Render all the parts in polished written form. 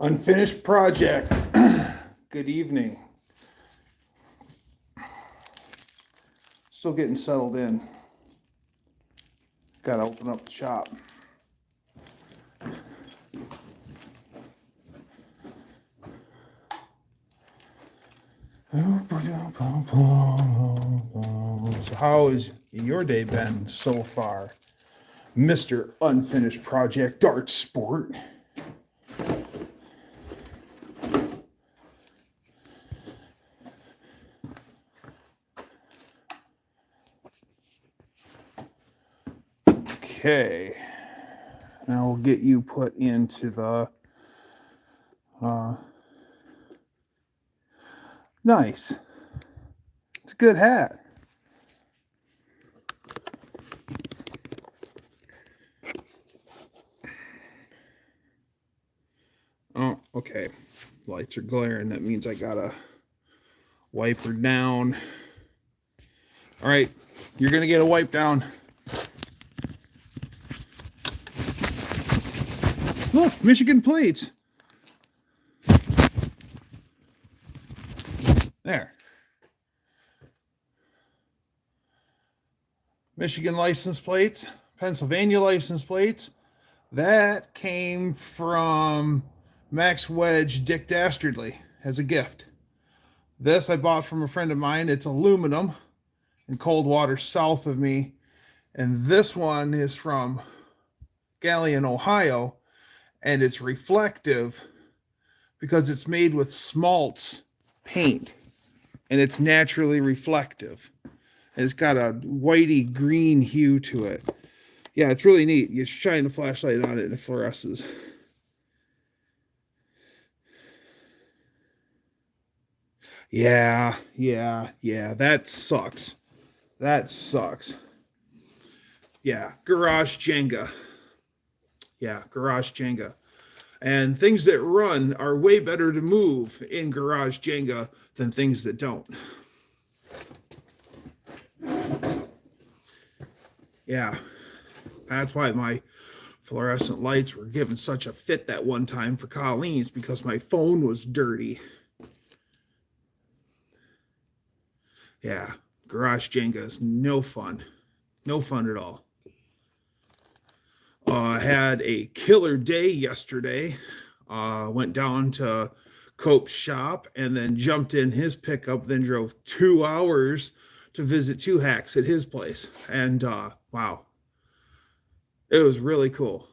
Unfinished project. Good evening. Still getting settled in. Got to open up the shop. So how has your day been so far, Mr. Unfinished Project Dart Sport? Okay, now we'll get you put into the nice. It's a good hat. Oh, okay. Lights are glaring. That means I gotta wipe her down. All right, you're gonna get a wipe down. Look, Michigan plates. There. Michigan license plates, Pennsylvania license plates. That came from Max Wedge Dick Dastardly as a gift. This I bought from a friend of mine. It's aluminum in cold water south of me. And this one is from Galleon, Ohio. And it's reflective because it's made with Smaltz paint. And it's naturally reflective. And it's got a whitey green hue to it. Yeah, it's really neat. You shine a flashlight on it and it fluoresces. Yeah. That sucks. Yeah, garage Jenga. And things that run are way better to move in garage Jenga than things that don't. Yeah, that's why my fluorescent lights were given such a fit that one time for Colleen's, because my phone was dirty. Yeah, garage Jenga is no fun. No fun at all. I had a killer day yesterday. Went down to Cope's shop and then jumped in his pickup, then drove 2 hours to visit Two Hacks at his place. And wow, it was really cool.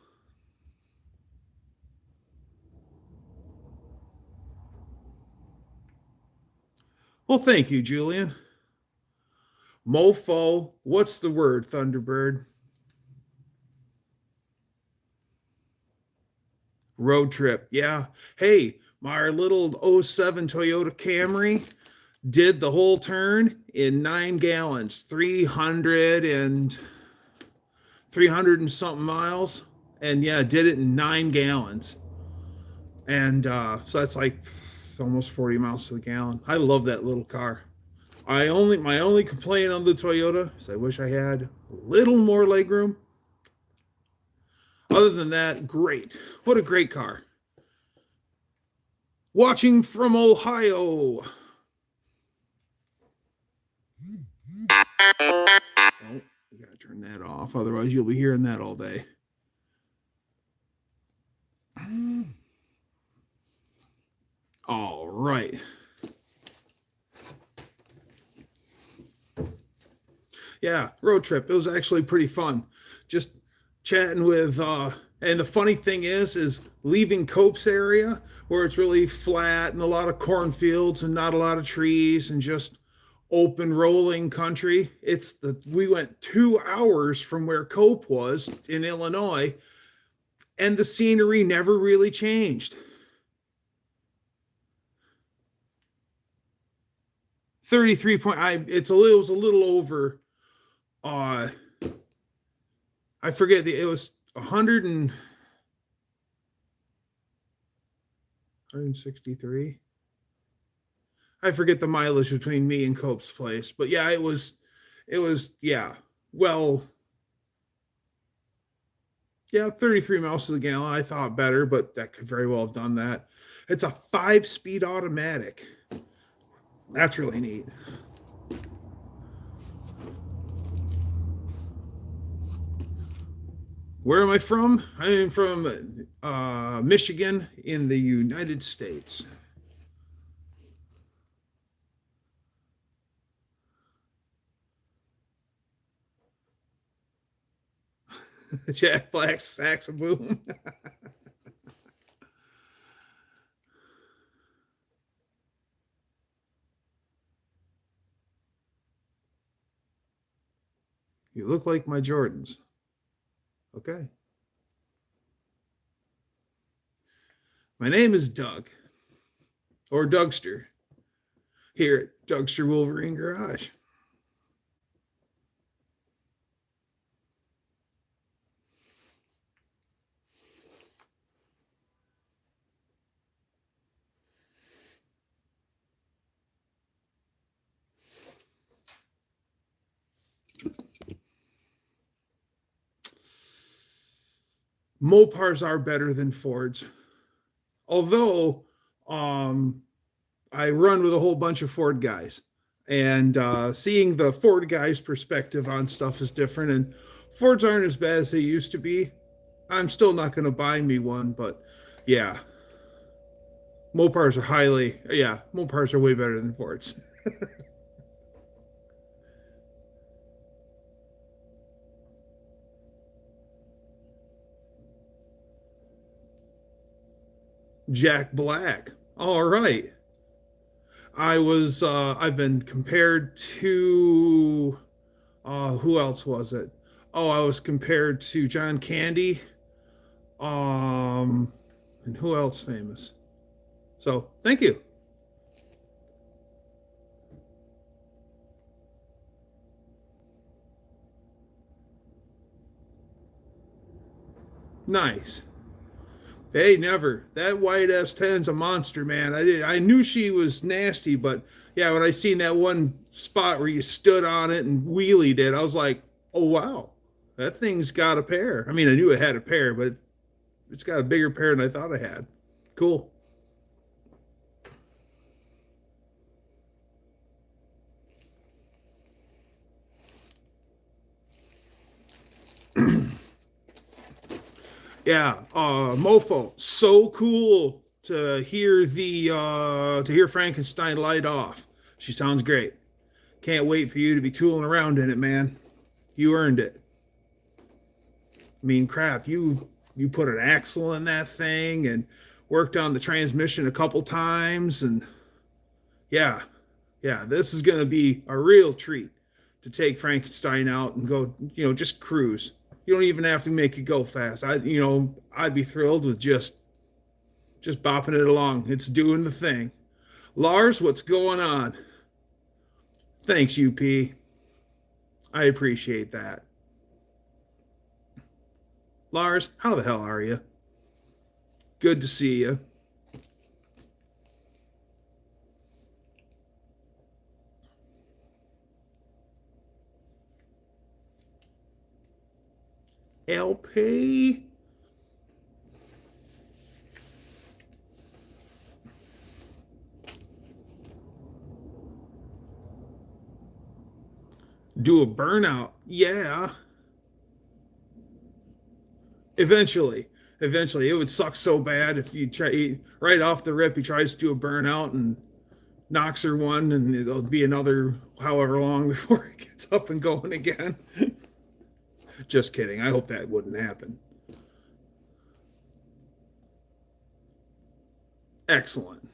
Well, thank you, Julian. Mofo, what's the word, Thunderbird? Road trip, yeah. Hey, my little 07 Toyota Camry did the whole turn in 9 gallons, 300 and something miles. And yeah, did it in 9 gallons. And so that's like almost 40 miles to the gallon. I love that little car. My only complaint on the Toyota is I wish I had a little more legroom. Other than that, great. What a great car. Watching from Ohio. Oh, you gotta turn that off, otherwise you'll be hearing that all day. All right. Yeah, road trip. It was actually pretty fun. Just chatting with and the funny thing is leaving Cope's area where it's really flat and a lot of cornfields and not a lot of trees and just open rolling country. We went 2 hours from where Cope was in Illinois, and the scenery never really changed. 33 point. It was a little over. I forget it was 163. I forget the mileage between me and Cope's place, but yeah, it was yeah. well, yeah, 33 miles to the gallon. I thought better, but that could very well have done that. It's a 5-speed automatic. That's really neat. Where am I from? I am from Michigan in the United States. Jack Black's Sax of Boom. You look like my Jordans. Okay. My name is Doug, or Dougster, here at Dougster Wolverine Garage. Mopars are better than Fords. Although I run with a whole bunch of Ford guys, and seeing the Ford guys' perspective on stuff is different. And Fords aren't as bad as they used to be. I'm still not going to buy me one, but yeah, Mopars are way better than Fords. Jack Black. All right. I've been compared to, who else was it? Oh, I was compared to John Candy. Um, and who else famous? So thank you. Nice. Hey, never. That white S10's a monster, man. I knew she was nasty, but yeah, when I seen that one spot where you stood on it and wheelied it, I was like, oh wow, that thing's got a pair. I mean, I knew it had a pair, but it's got a bigger pair than I thought I had. Cool. Yeah, Mofo, so cool to hear Frankenstein light off. She sounds great. Can't wait for you to be tooling around in it, man. You earned it. I mean, crap, you put an axle in that thing and worked on the transmission a couple times, and yeah, yeah, this is gonna be a real treat to take Frankenstein out and go, just cruise. You don't even have to make it go fast. I'd be thrilled with just bopping it along. It's doing the thing. Lars, what's going on? Thanks, UP. I appreciate that. Lars, how the hell are you? Good to see you. LP. Do a burnout. Yeah. Eventually, it would suck so bad if you try right off the rip. He tries to do a burnout and knocks her one, and it'll be another however long before it gets up and going again. Just kidding. I hope that wouldn't happen. Excellent.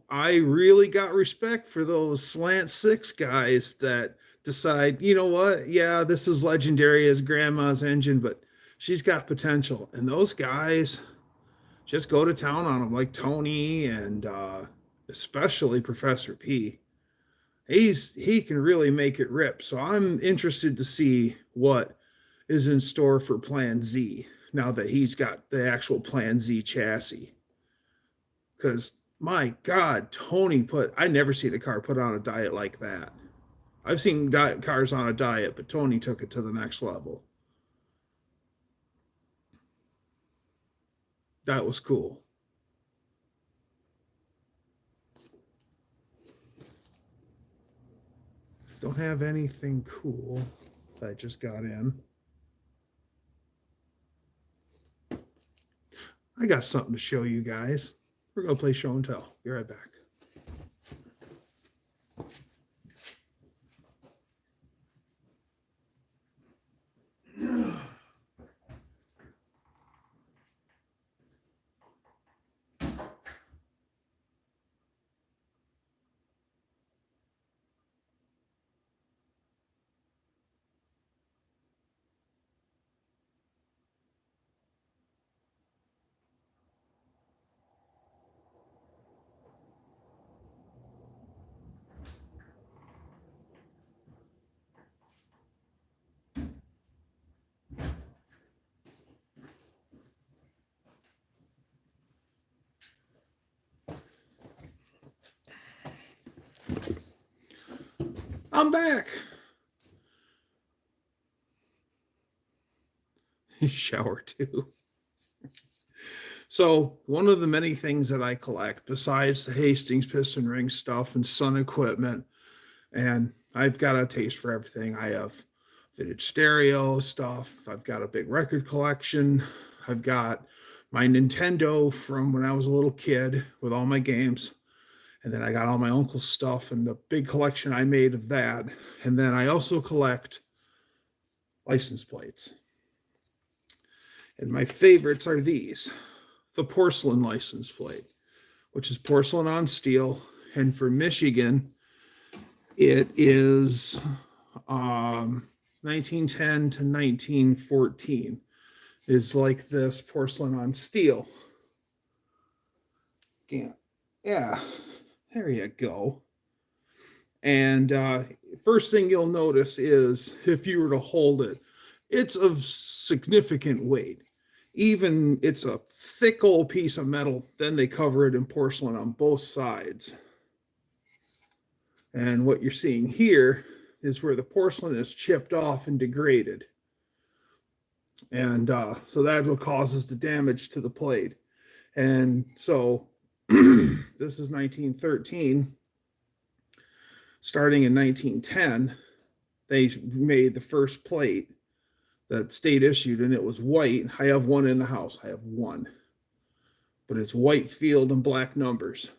I really got respect for those slant six guys that decide, you know what? Yeah, this is legendary as grandma's engine, but she's got potential. And those guys just go to town on them, like Tony and especially Professor P. He can really make it rip. So I'm interested to see what is in store for Plan Z now that he's got the actual Plan Z chassis. Because my God, Tony I never seen a car put on a diet like that. I've seen cars on a diet, but Tony took it to the next level. That was cool. Don't have anything cool that I just got in. I got something to show you guys. We're going to play show and tell. Be right back. I'm back. Shower too. So one of the many things that I collect, besides the Hastings piston ring stuff and Sun equipment, and I've got a taste for everything. I have vintage stereo stuff. I've got a big record collection. I've got my Nintendo from when I was a little kid with all my games. And then I got all my uncle's stuff and the big collection I made of that. And then I also collect license plates. And my favorites are these. The porcelain license plate, which is porcelain on steel. And for Michigan, it is 1910 to 1914 is like this porcelain on steel. Yeah, there you go. And first thing you'll notice is if you were to hold it, it's of significant weight. Even it's a thick old piece of metal. Then they cover it in porcelain on both sides. And what you're seeing here is where the porcelain is chipped off and degraded. And so that's what causes the damage to the plate. And so this is 1913. Starting in 1910, they made the first plate that state issued, and it was white. I have one in the house. I have one. But it's white field and black numbers.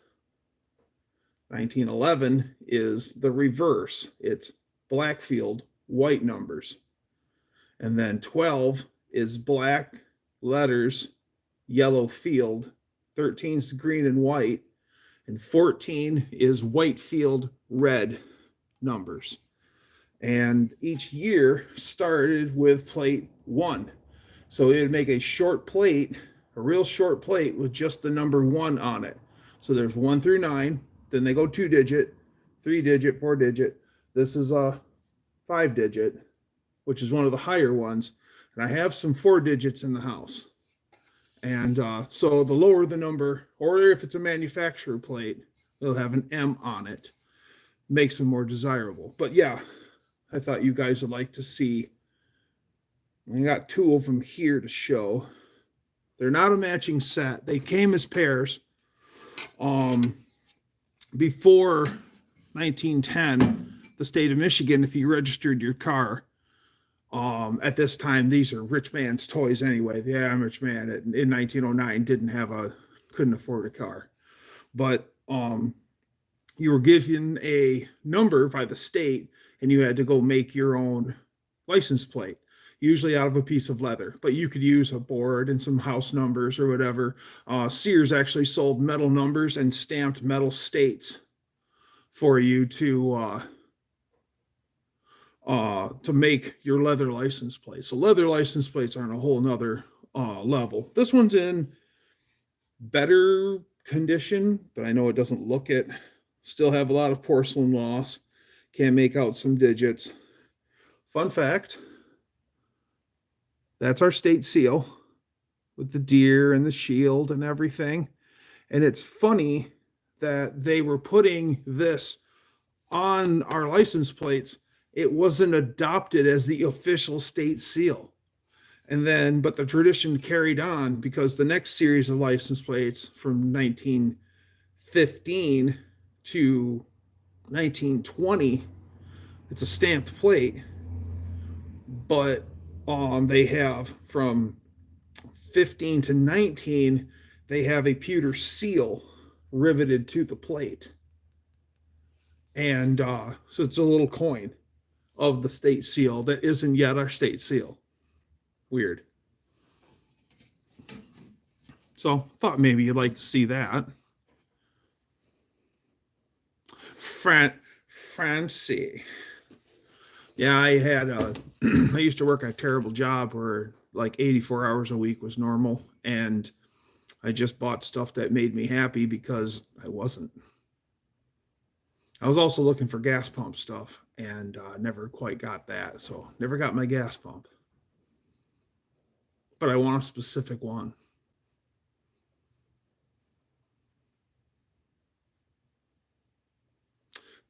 1911 is the reverse. It's black field, white numbers. And then 12 is black letters, yellow field. 13 is green and white. And 14 is white field, red numbers. And each year started with plate 1. So it would make a short plate, a real short plate with just the number 1 on it. So there's 1 through 9. Then they go 2-digit, 3-digit, 4-digit. This is a 5-digit, which is one of the higher ones. And I have some 4 digits in the house. And so the lower the number, or if it's a manufacturer plate, they'll have an M on it. Makes them more desirable. But yeah, I thought you guys would like to see. I got 2 of them here to show. They're not a matching set. They came as pairs. Before 1910, the state of Michigan, if you registered your car, at this time, these are rich man's toys anyway. The average man in 1909 couldn't afford a car. But you were given a number by the state, and you had to go make your own license plate, usually out of a piece of leather. But you could use a board and some house numbers or whatever. Sears actually sold metal numbers and stamped metal states for you to make your leather license plate. So leather license plates are on a whole nother level. This one's in better condition, but I know it doesn't look it. Still have a lot of porcelain loss. Can't make out some digits. Fun fact, that's our state seal with the deer and the shield and everything. And it's funny that they were putting this on our license plates, it wasn't adopted as the official state seal. And then, but the tradition carried on because the next series of license plates from 1915 to 1920, it's a stamped plate, but they have from 15 to 19, they have a pewter seal riveted to the plate. And so it's a little coin of the state seal that isn't yet our state seal. Weird. So thought maybe you'd like to see that. Francie. Yeah, I had I used to work a terrible job where like 84 hours a week was normal, and I just bought stuff that made me happy because I wasn't. I was also looking for gas pump stuff and never quite got that, so never got my gas pump. But I want a specific one.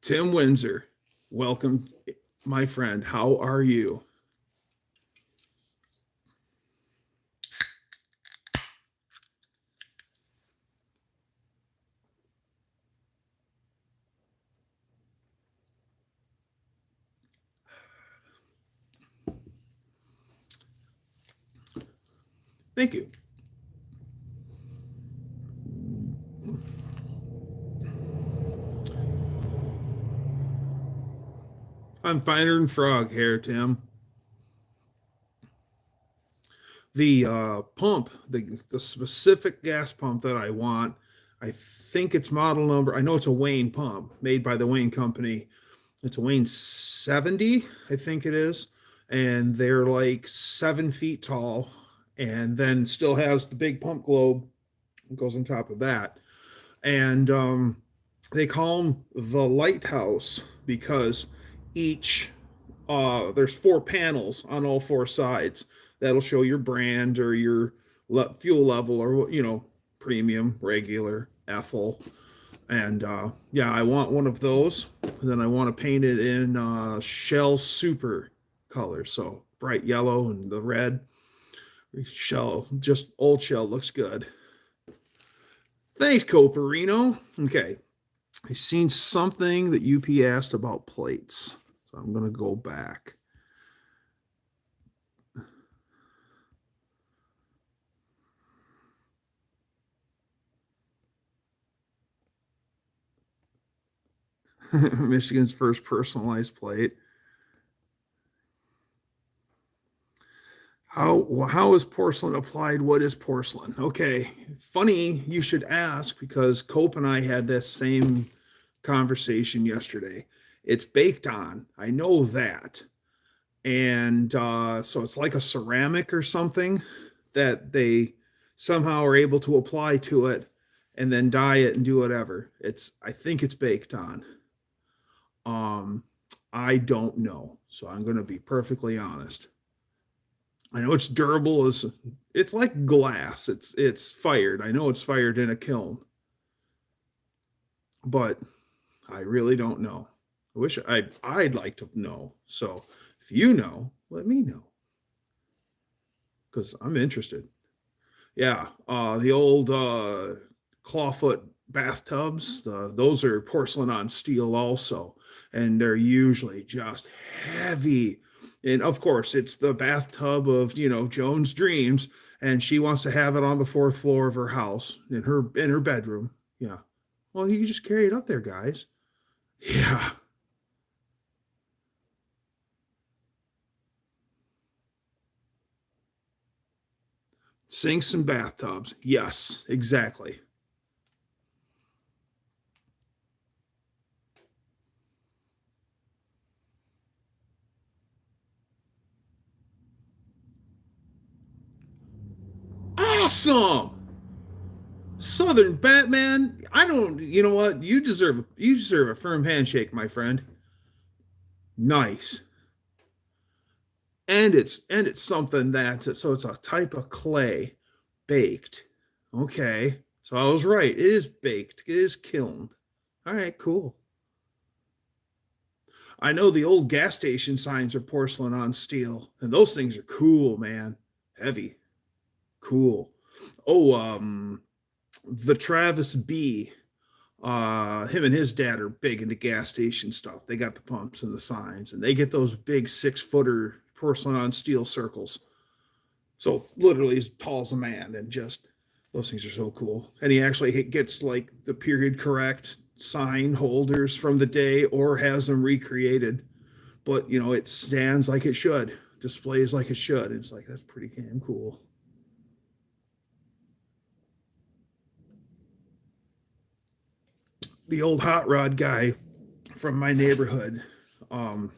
Tim Windsor, welcome, my friend. How are you? Thank you. I'm finer than frog hair, Tim. The pump, the specific gas pump that I want, I think it's model number, I know it's a Wayne pump made by the Wayne company. It's a Wayne 70, I think it is. And they're like 7 feet tall, and then still has the big pump globe that goes on top of that. And they call them the lighthouse because each there's 4 panels on all 4 sides that'll show your brand or your fuel level, or premium, regular, ethyl. And yeah, I want one of those. Then I want to paint it in Shell Super color, so bright yellow and the red. Shell, just old Shell looks good. Thanks, Coperino. Okay, I seen something that UP asked about plates, so I'm gonna go back. Michigan's first personalized plate. How is porcelain applied? What is porcelain? Okay, funny you should ask, because Cope and I had this same conversation yesterday. It's baked on. I know that. And so it's like a ceramic or something that they somehow are able to apply to it and then dye it and do whatever. I think it's baked on. I don't know. So I'm going to be perfectly honest. I know it's durable. It's like glass. It's fired. I know it's fired in a kiln, but I really don't know. I wish I'd like to know. So if you know, let me know, because I'm interested. Yeah, the old clawfoot bathtubs, those are porcelain on steel also, and they're usually just heavy. And of course, it's the bathtub of Joan's dreams, and she wants to have it on the 4th floor of her house in her bedroom. Yeah. Well, you can just carry it up there, guys. Yeah. Sinks and bathtubs. Yes, exactly. Awesome. Southern Batman. You know what? You deserve a firm handshake, my friend. Nice. And it's something so it's a type of clay baked. Okay. So I was right. It is baked. It is kilned. All right, cool. I know the old gas station signs are porcelain on steel, and those things are cool, man. Heavy. Cool. Oh, the Travis B. Him and his dad are big into gas station stuff. They got the pumps and the signs, and they get those big 6-footer porcelain on steel circles. So literally as tall as a man, and just those things are so cool. And he actually gets like the period correct sign holders from the day or has them recreated. But you know, it stands like it should, displays like it should. It's like that's pretty damn cool. The old hot rod guy from my neighborhood, um,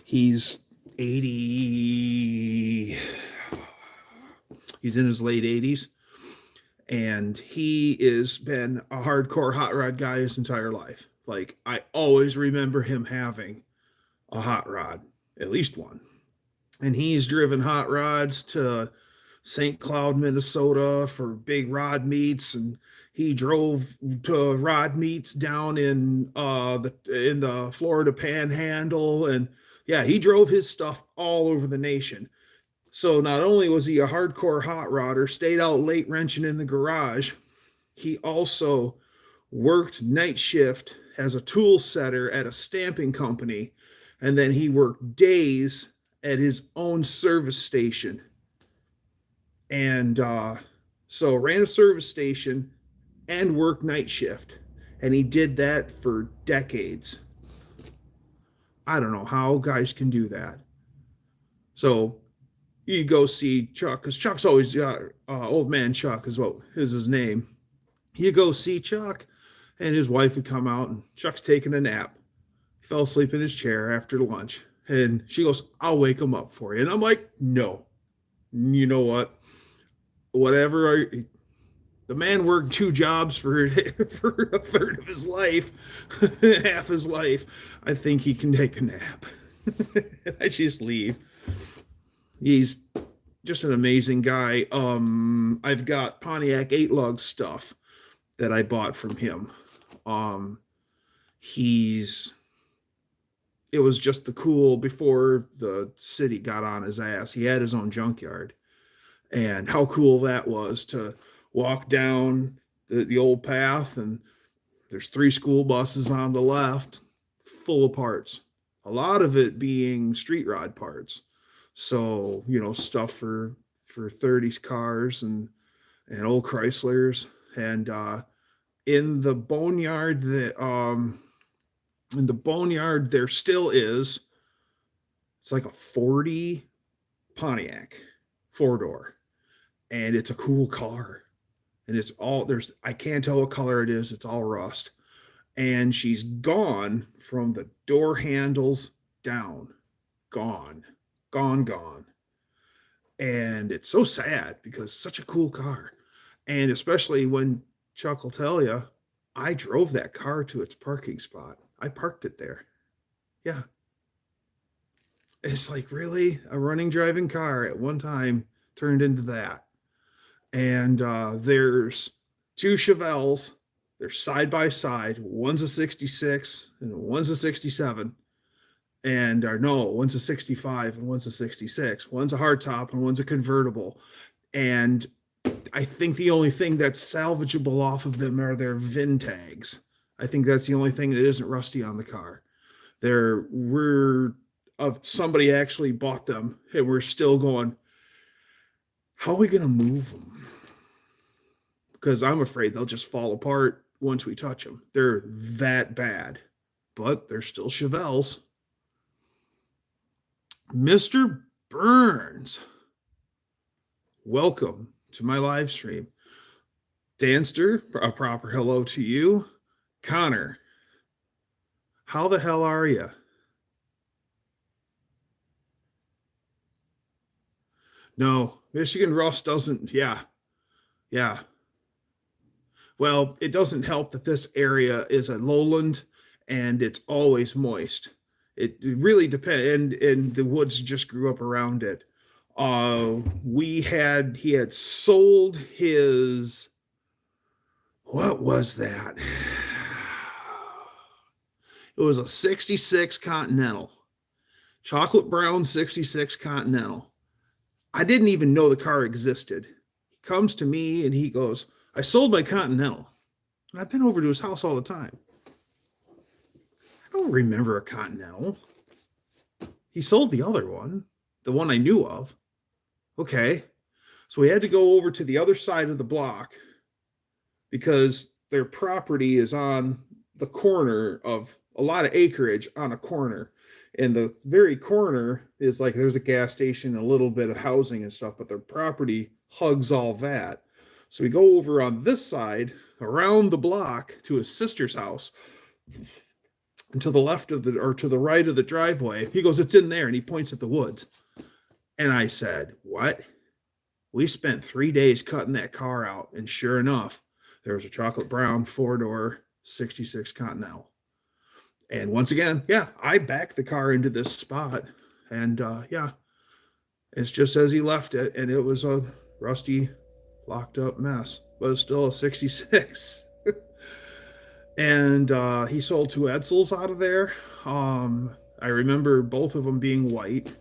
he's 80, he's in his late 80s, and he has been a hardcore hot rod guy his entire life. Like, I always remember him having a hot rod, at least one. And he's driven hot rods to St. Cloud, Minnesota for big rod meets, and he drove to rod meets down in the Florida Panhandle, and yeah, he drove his stuff all over the nation. So not only was he a hardcore hot rodder, stayed out late wrenching in the garage, he also worked night shift as a tool setter at a stamping company, and then he worked days at his own service station. And so ran a service station and worked night shift. And he did that for decades. I don't know how guys can do that. So you go see Chuck, because Chuck's always old man Chuck is what is his name. You go see Chuck, and his wife would come out, and Chuck's taking a nap. He fell asleep in his chair after lunch, and she goes, "I'll wake him up for you." And I'm like, "No, you know what? Whatever." The man worked 2 jobs for a third of his life, half his life. I think he can take a nap. I just leave. He's just an amazing guy. I've got Pontiac 8-lug stuff that I bought from him. It was just the cool before the city got on his ass. He had his own junkyard, and how cool that was to walk down the old path, and there's 3 school buses on the left full of parts, a lot of it being street rod parts. So, you know, stuff for 30s cars and old Chryslers. And in the boneyard there still is, it's like a 40 Pontiac 4-door, and it's a cool car. And it's all, I can't tell what color it is. It's all rust. And she's gone from the door handles down. Gone. And it's so sad because it's such a cool car. And especially when Chuck will tell you, I drove that car to its parking spot. I parked it there. Yeah. It's like, really? A running driving car at one time turned into that. And there's 2 Chevelles. They're side by side. One's a 66 and one's a 67. And one's a 65 and one's a 66. One's a hardtop and one's a convertible. And I think the only thing that's salvageable off of them are their VIN tags. I think that's the only thing that isn't rusty on the car. Somebody actually bought them, and we're still going, how are we going to move them? Because I'm afraid they'll just fall apart once we touch them. They're that bad, but they're still Chevelles. Mr. Burns, welcome to my live stream. Danster, a proper hello to you. Connor, how the hell are you? No, Michigan rust doesn't, yeah. Well, it doesn't help that this area is a lowland and it's always moist. It really depends, and the woods just grew up around it. He had sold his What was that? It was a 66 Continental. Chocolate brown 66 Continental. I didn't even know the car existed. He comes to me and he goes, I sold my Continental. And I've been over to his house all the time. I don't remember a Continental. He sold the other one, the one I knew of. Okay. So we had to go over to the other side of the block because their property is on the corner of a lot of acreage on a corner. And the very corner is like there's a gas station, a little bit of housing and stuff, but their property hugs all that. So we go over on this side around the block to his sister's house. And to the left of the, or to the right of the driveway, he goes, it's in there. And he points at the woods. And I said, what? We spent 3 days cutting that car out. And sure enough, there was a chocolate brown 4-door 66 Continental. And once again, yeah, I backed the car into this spot. And yeah, it's just as he left it. And it was a rusty, locked up mess, but it's still a 66. And he sold 2 Edsels out of there. I remember both of them being white.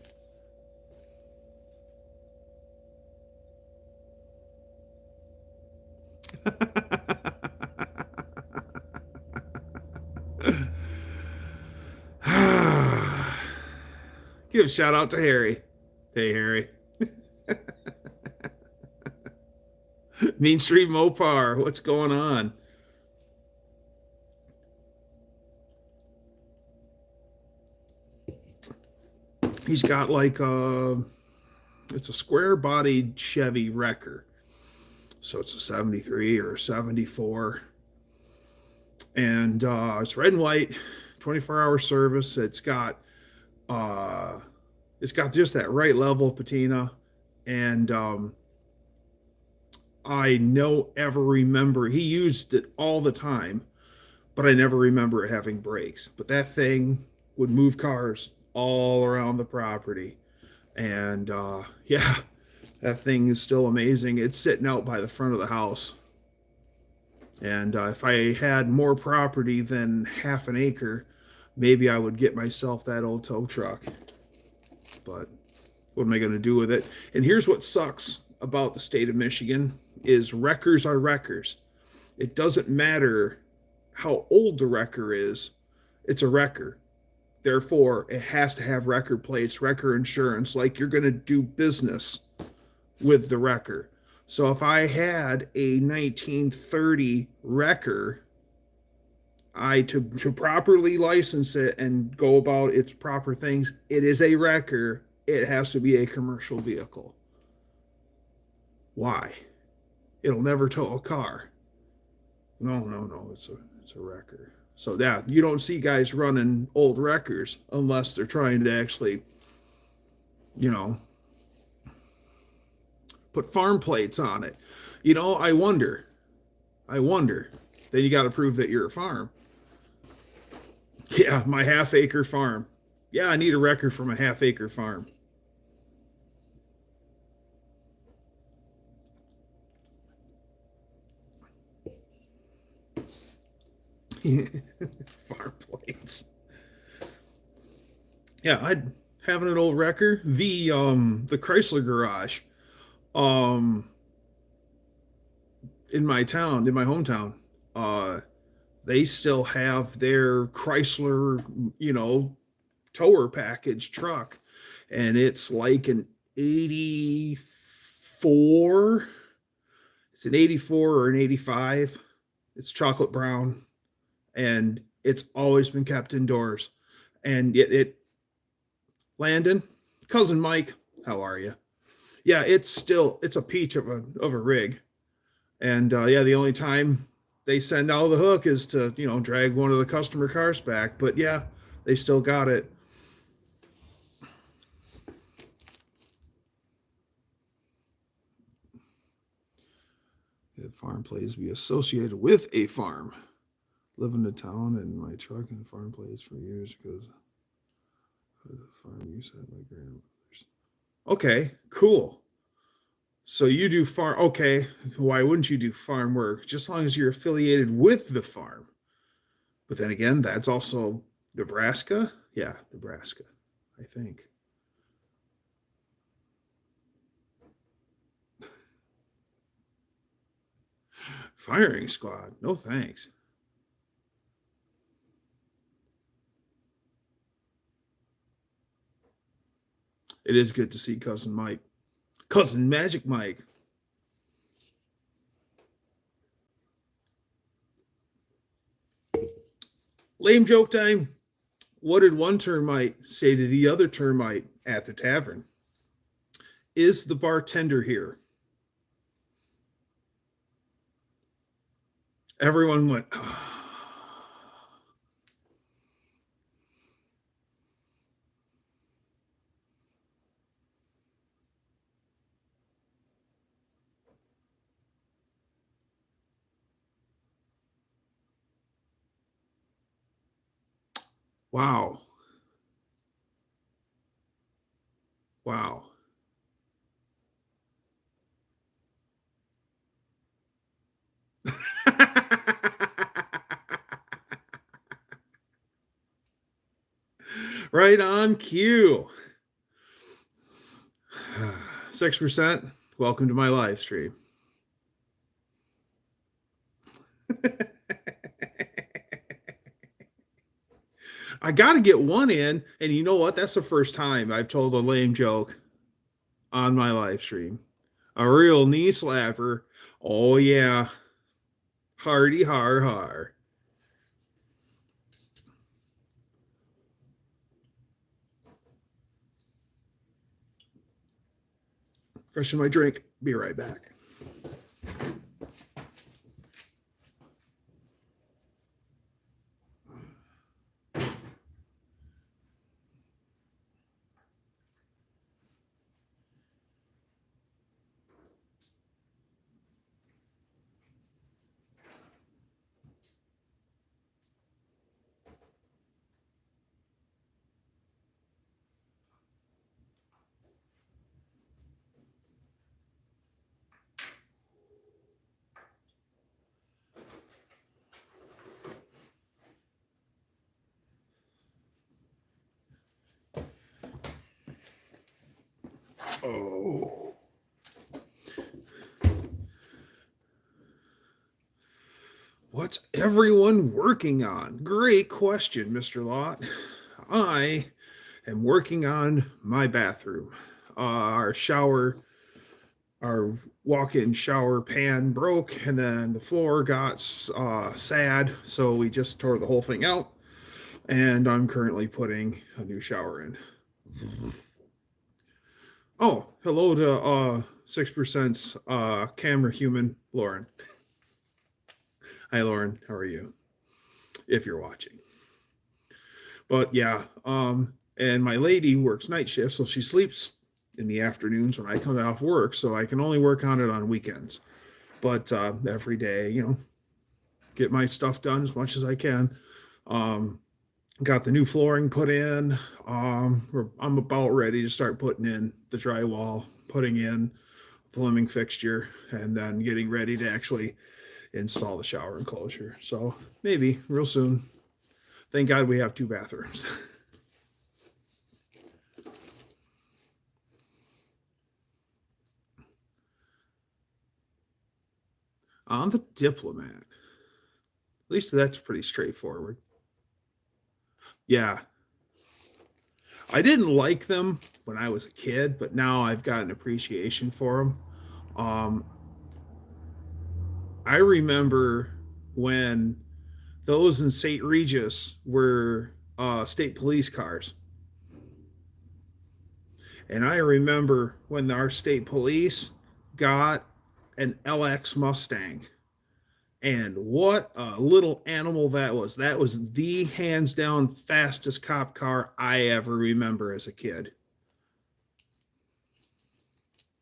Give a shout out to Harry. Hey, Harry. Mean Street Mopar, what's going on? He's got like it's a square bodied Chevy Wrecker. So it's a 73 or a 74. And it's red and white, 24-hour service. It's got just that right level of patina. And I ever remember, he used it all the time, but I never remember it having brakes. But that thing would move cars all around the property. And yeah, that thing is still amazing. It's sitting out by the front of the house. And if I had more property than half an acre, maybe I would get myself that old tow truck. But what am I going to do with it? And here's what sucks about the state of Michigan is wreckers are wreckers. It doesn't matter how old the wrecker is. It's a wrecker. Therefore, it has to have wrecker plates, wrecker insurance, like you're going to do business with the wrecker. So if I had a 1930 wrecker, to properly license it and go about its proper things, it is a wrecker. It has to be a commercial vehicle. Why? It'll never tow a car. No, it's a wrecker. So yeah, you don't see guys running old wreckers unless they're trying to actually, put farm plates on it. I wonder. Then you got to prove that you're a farm. Yeah, my half-acre farm. Yeah, I need a wrecker for my half-acre farm. Farm plates. Yeah, I'd having an old wrecker. The Chrysler garage, in my hometown, they still have their Chrysler, tower package truck, and it's like an 84. It's an 84 or an 85. It's chocolate brown, and it's always been kept indoors. And Landon, cousin Mike, how are you? Yeah, it's a peach of a rig. And yeah, the only time they send out the hook is to, drag one of the customer cars back. But yeah, they still got it. The farm plates be associated with a farm. Live in the town and my truck and farm plates for years because of the farm use at my grandmother's. Okay, cool. So you do farm. Okay, why wouldn't you do farm work? Just as long as you're affiliated with the farm. But then again, that's also Nebraska. Yeah, Nebraska, I think. Firing squad. No thanks. It is good to see Cousin Mike. Cousin Magic Mike. Lame joke time. What did one termite say to the other termite at the tavern? Is the bartender here? Everyone went, wow. Wow. Right on cue. 6%. Welcome to my live stream. I got to get one in. And you know what? That's the first time I've told a lame joke on my live stream. A real knee slapper. Oh, yeah. Hardy har har. Freshen my drink. Be right back. Oh. What's everyone working on? Great question, Mr. Lott. I am working on my bathroom. Our shower, our walk-in shower pan broke, and then the floor got sad, so we just tore the whole thing out, and I'm currently putting a new shower in. Oh, hello to 6%'s camera human, Lauren. Hi, Lauren. How are you? If you're watching. But yeah, and my lady works night shift, so she sleeps in the afternoons when I come off work, so I can only work on it on weekends. But every day, you know, get my stuff done as much as I can. Got the new flooring put in. I'm about ready to start putting in the drywall, putting in plumbing fixture, and then getting ready to actually install the shower enclosure. So maybe real soon. Thank God we have 2 bathrooms. I'm the diplomat. At least that's pretty straightforward. Yeah. I didn't like them when I was a kid, but now I've got an appreciation for them. I remember when those in St. Regis were state police cars. And I remember when our state police got an LX Mustang. And what a little animal that was. That was the hands down fastest cop car I ever remember as a kid.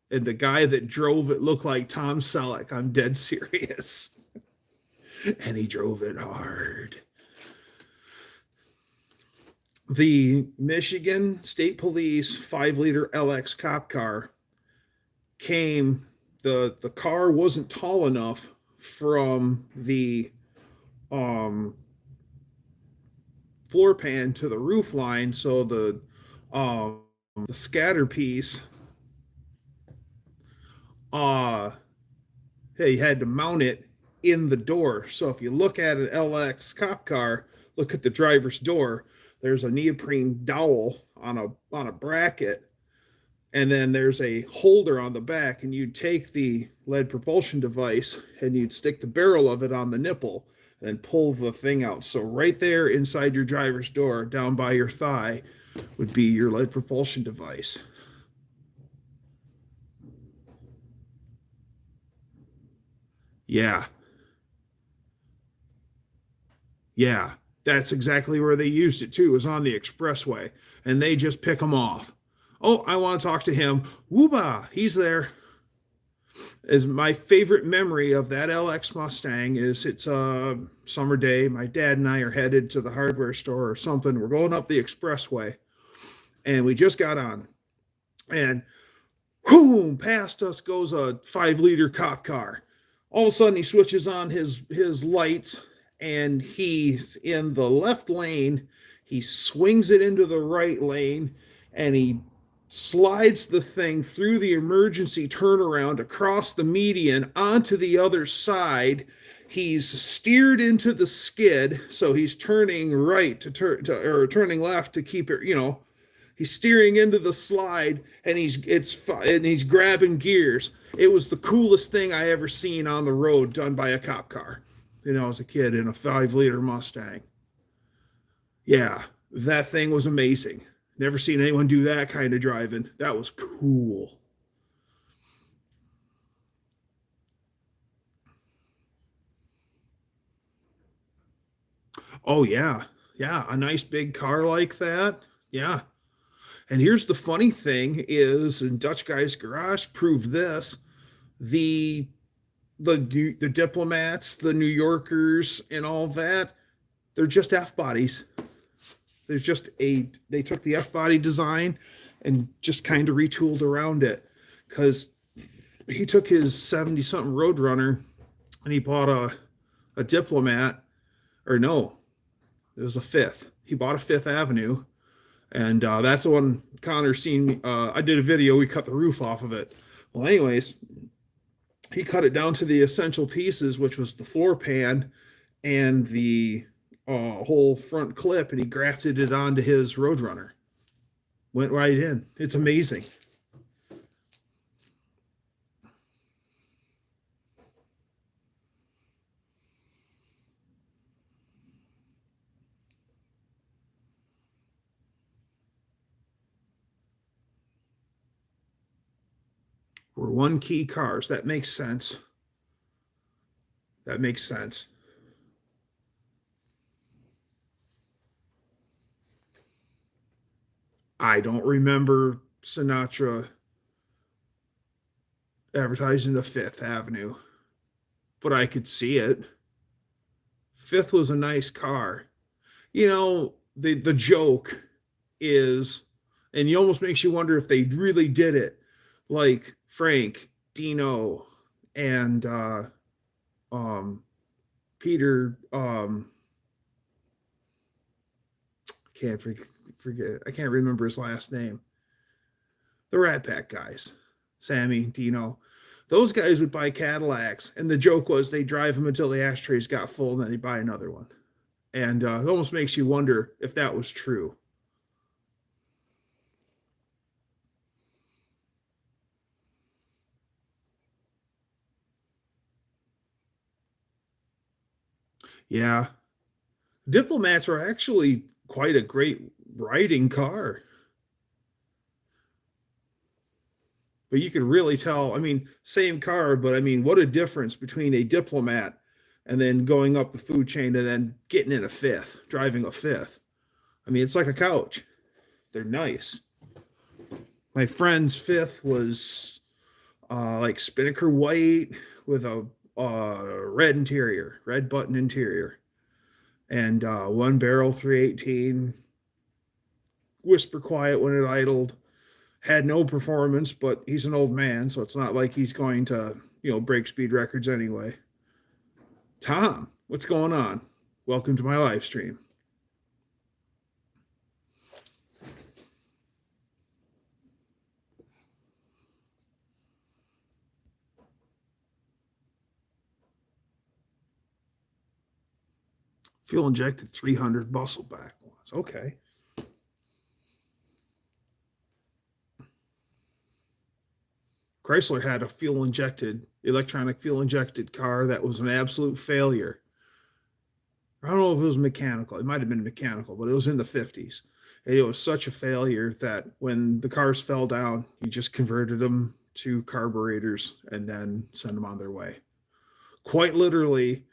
And the guy that drove it looked like Tom Selleck. I'm dead serious. And he drove it hard. The Michigan State Police 5-liter LX cop car came the car wasn't tall enough from the um, floor pan to the roof line, so the scatter piece uh they had to mount it in the door. So if you look at an LX cop car, look at the driver's door, there's a neoprene dowel on a bracket, and then there's a holder on the back, and you'd take the lead propulsion device and you'd stick the barrel of it on the nipple and pull the thing out. So right there inside your driver's door, down by your thigh, would be your lead propulsion device. Yeah. Yeah. That's exactly where they used it too. It was on the expressway, and they just pick them off. Oh, I want to talk to him. Wooba, he's there. Is my favorite memory of that LX Mustang is it's a summer day. My dad and I are headed to the hardware store or something. We're going up the expressway, and we just got on, and boom, past us goes a 5-liter cop car. All of a sudden, he switches on his lights, and he's in the left lane. He swings it into the right lane, and he slides the thing through the emergency turnaround across the median onto the other side. He's steered into the skid, so he's turning right or turning left to keep it, he's steering into the slide, and he's grabbing gears. It was the coolest thing I ever seen on the road done by a cop car, as a kid in a 5-liter Mustang. Yeah, that thing was amazing. Never seen anyone do that kind of driving. That was cool. Oh yeah. Yeah, a nice big car like that. Yeah. And here's the funny thing is, and Dutch Guy's Garage proved this, the the diplomats, the New Yorkers and all that, they're just F bodies. They took the F body design and just kind of retooled around it, because he took his 70 something Roadrunner and he bought a diplomat, or no, it was a Fifth. He bought a Fifth Avenue, and that's the one Connor seen. I did a video. We cut the roof off of it. Well, anyways, he cut it down to the essential pieces, which was the floor pan and the whole front clip, and he grafted it onto his Roadrunner. Went right in. It's amazing. We're one key cars. That makes sense. That makes sense. I don't remember Sinatra advertising the Fifth Avenue, but I could see it. Fifth was a nice car. The joke is, and it almost makes you wonder if they really did it, like Frank, Dino, and Peter. Can't forget. I can't remember his last name. The Rat Pack guys, Sammy, Dino. Those guys would buy Cadillacs, and the joke was they drive them until the ashtrays got full, and then they buy another one. And it almost makes you wonder if that was true. Yeah. Diplomats are actually quite a great riding car. But you can really tell, same car, but what a difference between a Diplomat and then going up the food chain and then getting in a Fifth, driving a Fifth. It's like a couch. They're nice. My friend's Fifth was like Spinnaker white with a red button interior, and one barrel 318, whisper quiet when it idled. Had no performance, but he's an old man, so it's not like he's going to, break speed records anyway. Tom, what's going on? Welcome to my live stream. Fuel injected 300 bustle back ones. Okay. Chrysler had a electronic fuel injected car that was an absolute failure. I don't know if it was mechanical. It might have been mechanical, but it was in the 50s. And it was such a failure that when the cars fell down, you just converted them to carburetors and then sent them on their way. Quite literally,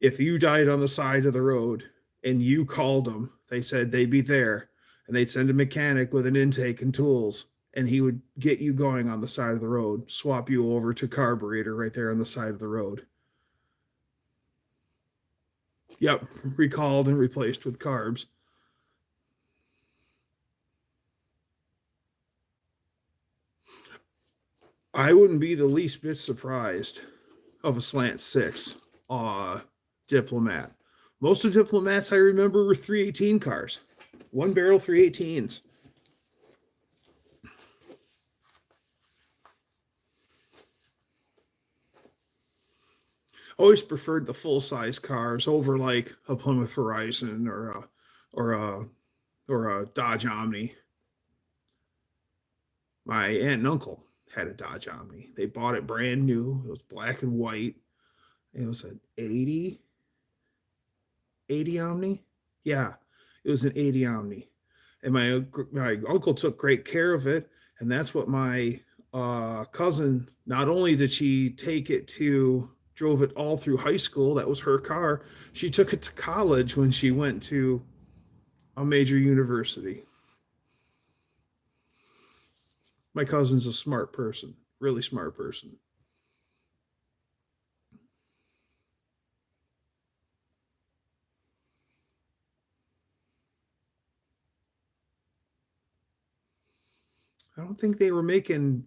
if you died on the side of the road and you called them, they said they'd be there, and they'd send a mechanic with an intake and tools, and he would get you going on the side of the road, swap you over to carburetor right there on the side of the road. Yep, recalled and replaced with carbs. I wouldn't be the least bit surprised of a slant 6 Diplomat. Most of Diplomats I remember were 318 cars, one barrel 318s. Always preferred the full size cars over like a Plymouth Horizon or a Dodge Omni. My aunt and uncle had a Dodge Omni. They bought it brand new. It was black and white. It was an 80 Omni. Yeah, it was an 80 Omni. And my uncle took great care of it. And that's what my cousin, not only did she take it drove it all through high school. That was her car. She took it to college when she went to a major university. My cousin's a smart person, really smart person. I don't think they were making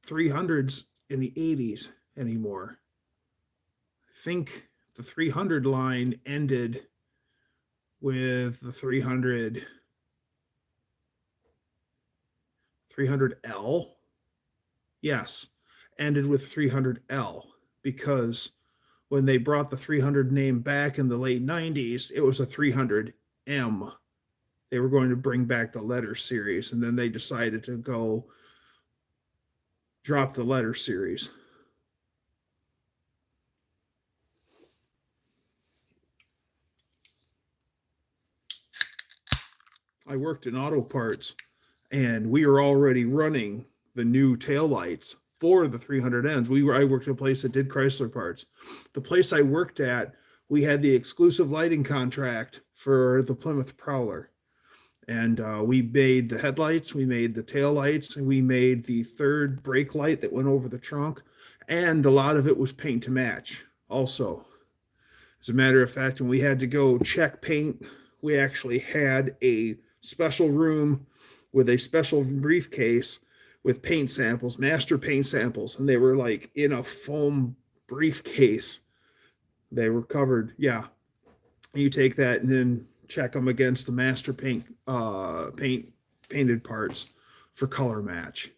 300s in the 80s anymore. I think the 300 line ended with the 300L. Yes, ended with 300L because when they brought the 300 name back in the late 90s, it was a 300M. They were going to bring back the letter series, and then they decided to go drop the letter series. I worked in auto parts, and we were already running the new taillights for the 300Ns. I worked at a place that did Chrysler parts. The place I worked at, we had the exclusive lighting contract for the Plymouth Prowler. And we made the headlights, we made the taillights, and we made the third brake light that went over the trunk. And a lot of it was paint to match also. As a matter of fact, when we had to go check paint, we actually had a special room with a special briefcase with paint samples, master paint samples, and they were like in a foam briefcase. They were covered. Yeah. You take that and then check them against the master painted parts for color match.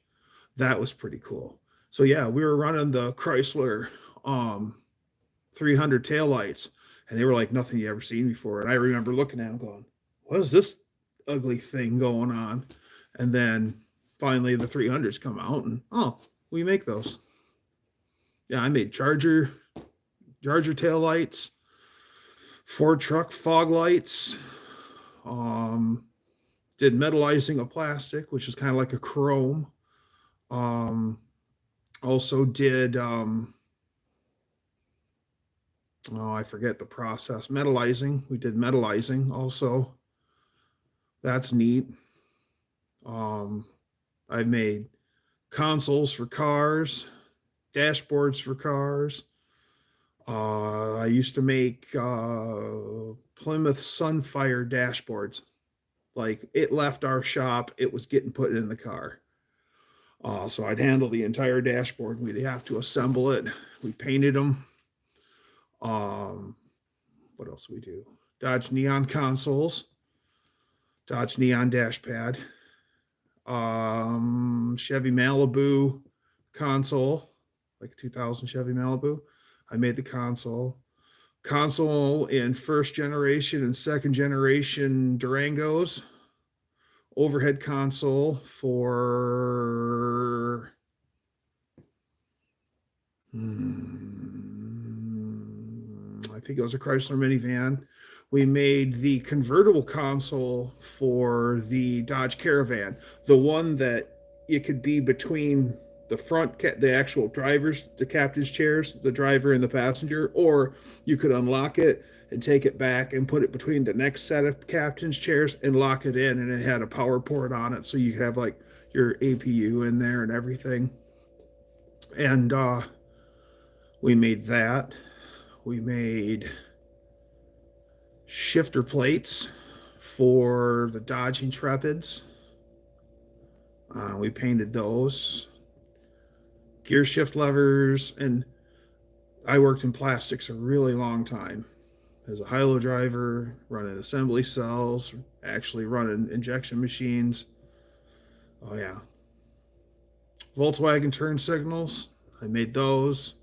That was pretty cool. So yeah, we were running the Chrysler 300 taillights, and they were like nothing you ever seen before. And I remember looking at them going, what is this ugly thing going on? And then finally the 300s come out, and we make those. Yeah, I made Charger taillights, Ford truck fog lights, did metallizing of plastic, which is kind of like a chrome. Also did I forget the process. Metallizing. We did metallizing also. That's neat. I made consoles for cars, dashboards for cars. I used to make Plymouth Sunfire dashboards. Like, it left our shop, it was getting put in the car. So I'd handle the entire dashboard. We'd have to assemble it. We painted them. What else do we do? Dodge Neon consoles, Dodge Neon dash pad, Chevy Malibu console, like a 2000 Chevy Malibu. I made the console in first generation and second generation Durangos, overhead console for I think it was a Chrysler minivan. We made the convertible console for the Dodge Caravan, the one that it could be between the front, the actual drivers, the captain's chairs, the driver and the passenger, or you could unlock it and take it back and put it between the next set of captain's chairs and lock it in, and it had a power port on it, so you could have like your APU in there and everything. And we made that. We made shifter plates for the Dodge Intrepids. We painted those. Gear shift levers, and I worked in plastics a really long time. As a high-low driver, running assembly cells, actually running injection machines. Oh yeah. Volkswagen turn signals, I made those.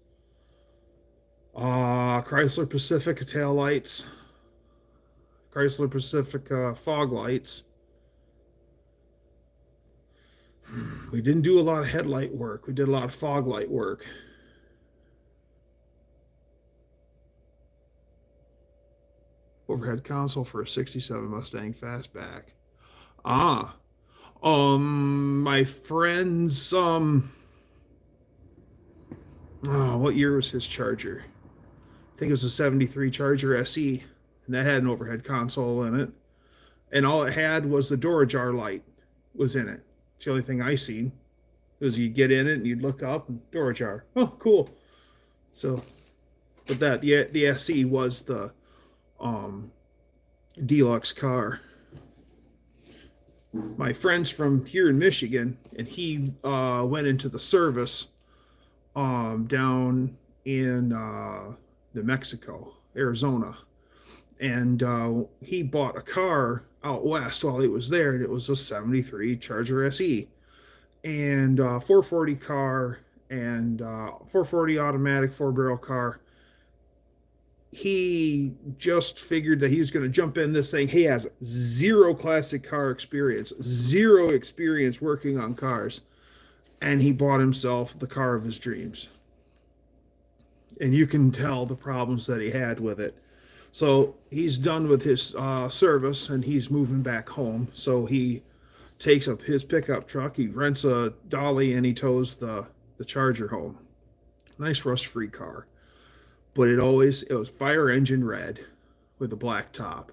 Chrysler Pacifica tail lights, Chrysler Pacifica fog lights. We didn't do a lot of headlight work. We did a lot of fog light work. Overhead console for a 67 Mustang Fastback. My friend's, what year was his Charger? I think it was a 73 Charger SE, and that had an overhead console in it. And all it had was the door ajar light was in it. It's the only thing I seen. Was you'd get in it and you'd look up and door ajar. Oh, cool. So, but that the SE was the deluxe car. My friend's from here in Michigan, and he went into the service down in New Mexico, Arizona, and he bought a car out west while he was there, and it was a 73 Charger SE, and 440 car, and 440 automatic 4-barrel car. He just figured that he was going to jump in this thing. He has zero classic car experience, zero experience working on cars, and he bought himself the car of his dreams. And you can tell the problems that he had with it. So he's done with his service, and he's moving back home. So he takes up his pickup truck, he rents a dolly, and he tows the Charger home. Nice rust-free car. But it was fire engine red with a black top.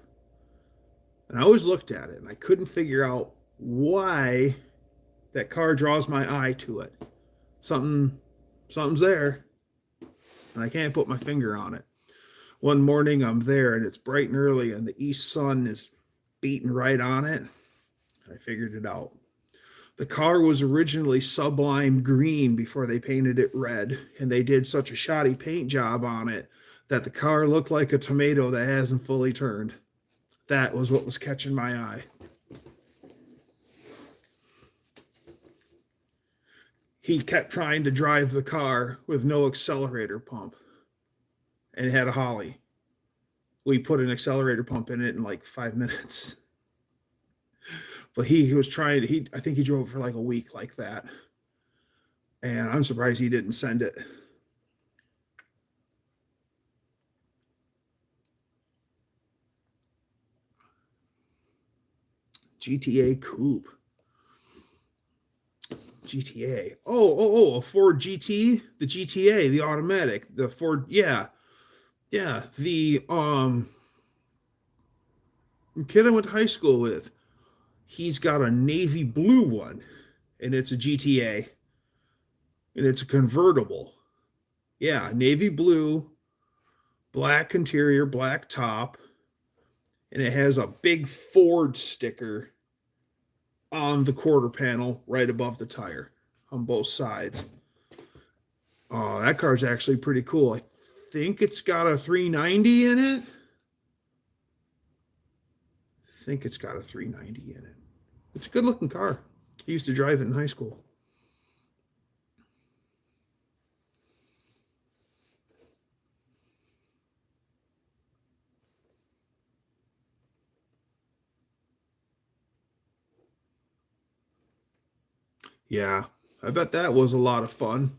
And I always looked at it, and I couldn't figure out why that car draws my eye to it. Something's there, and I can't put my finger on it. One morning I'm there, and it's bright and early, and the east sun is beating right on it. I figured it out. The car was originally sublime green before they painted it red, and they did such a shoddy paint job on it that the car looked like a tomato that hasn't fully turned. That was what was catching my eye. He kept trying to drive the car with no accelerator pump, and it had a Holly. We put an accelerator pump in it in like 5 minutes. But he was trying to, I think he drove for like a week like that. And I'm surprised he didn't send it. GTA Coupe. GTA. A Ford GT? The GTA, the automatic. The Ford, yeah. Yeah, the kid I went to high school with, he's got a navy blue one, and it's a GTA, and it's a convertible. Yeah, navy blue, black interior, black top, and it has a big Ford sticker on the quarter panel right above the tire. on both sides. That car's actually pretty cool. I think it's got a 390 in it. It's a good looking car. I used to drive it in high school. Yeah, I bet that was a lot of fun.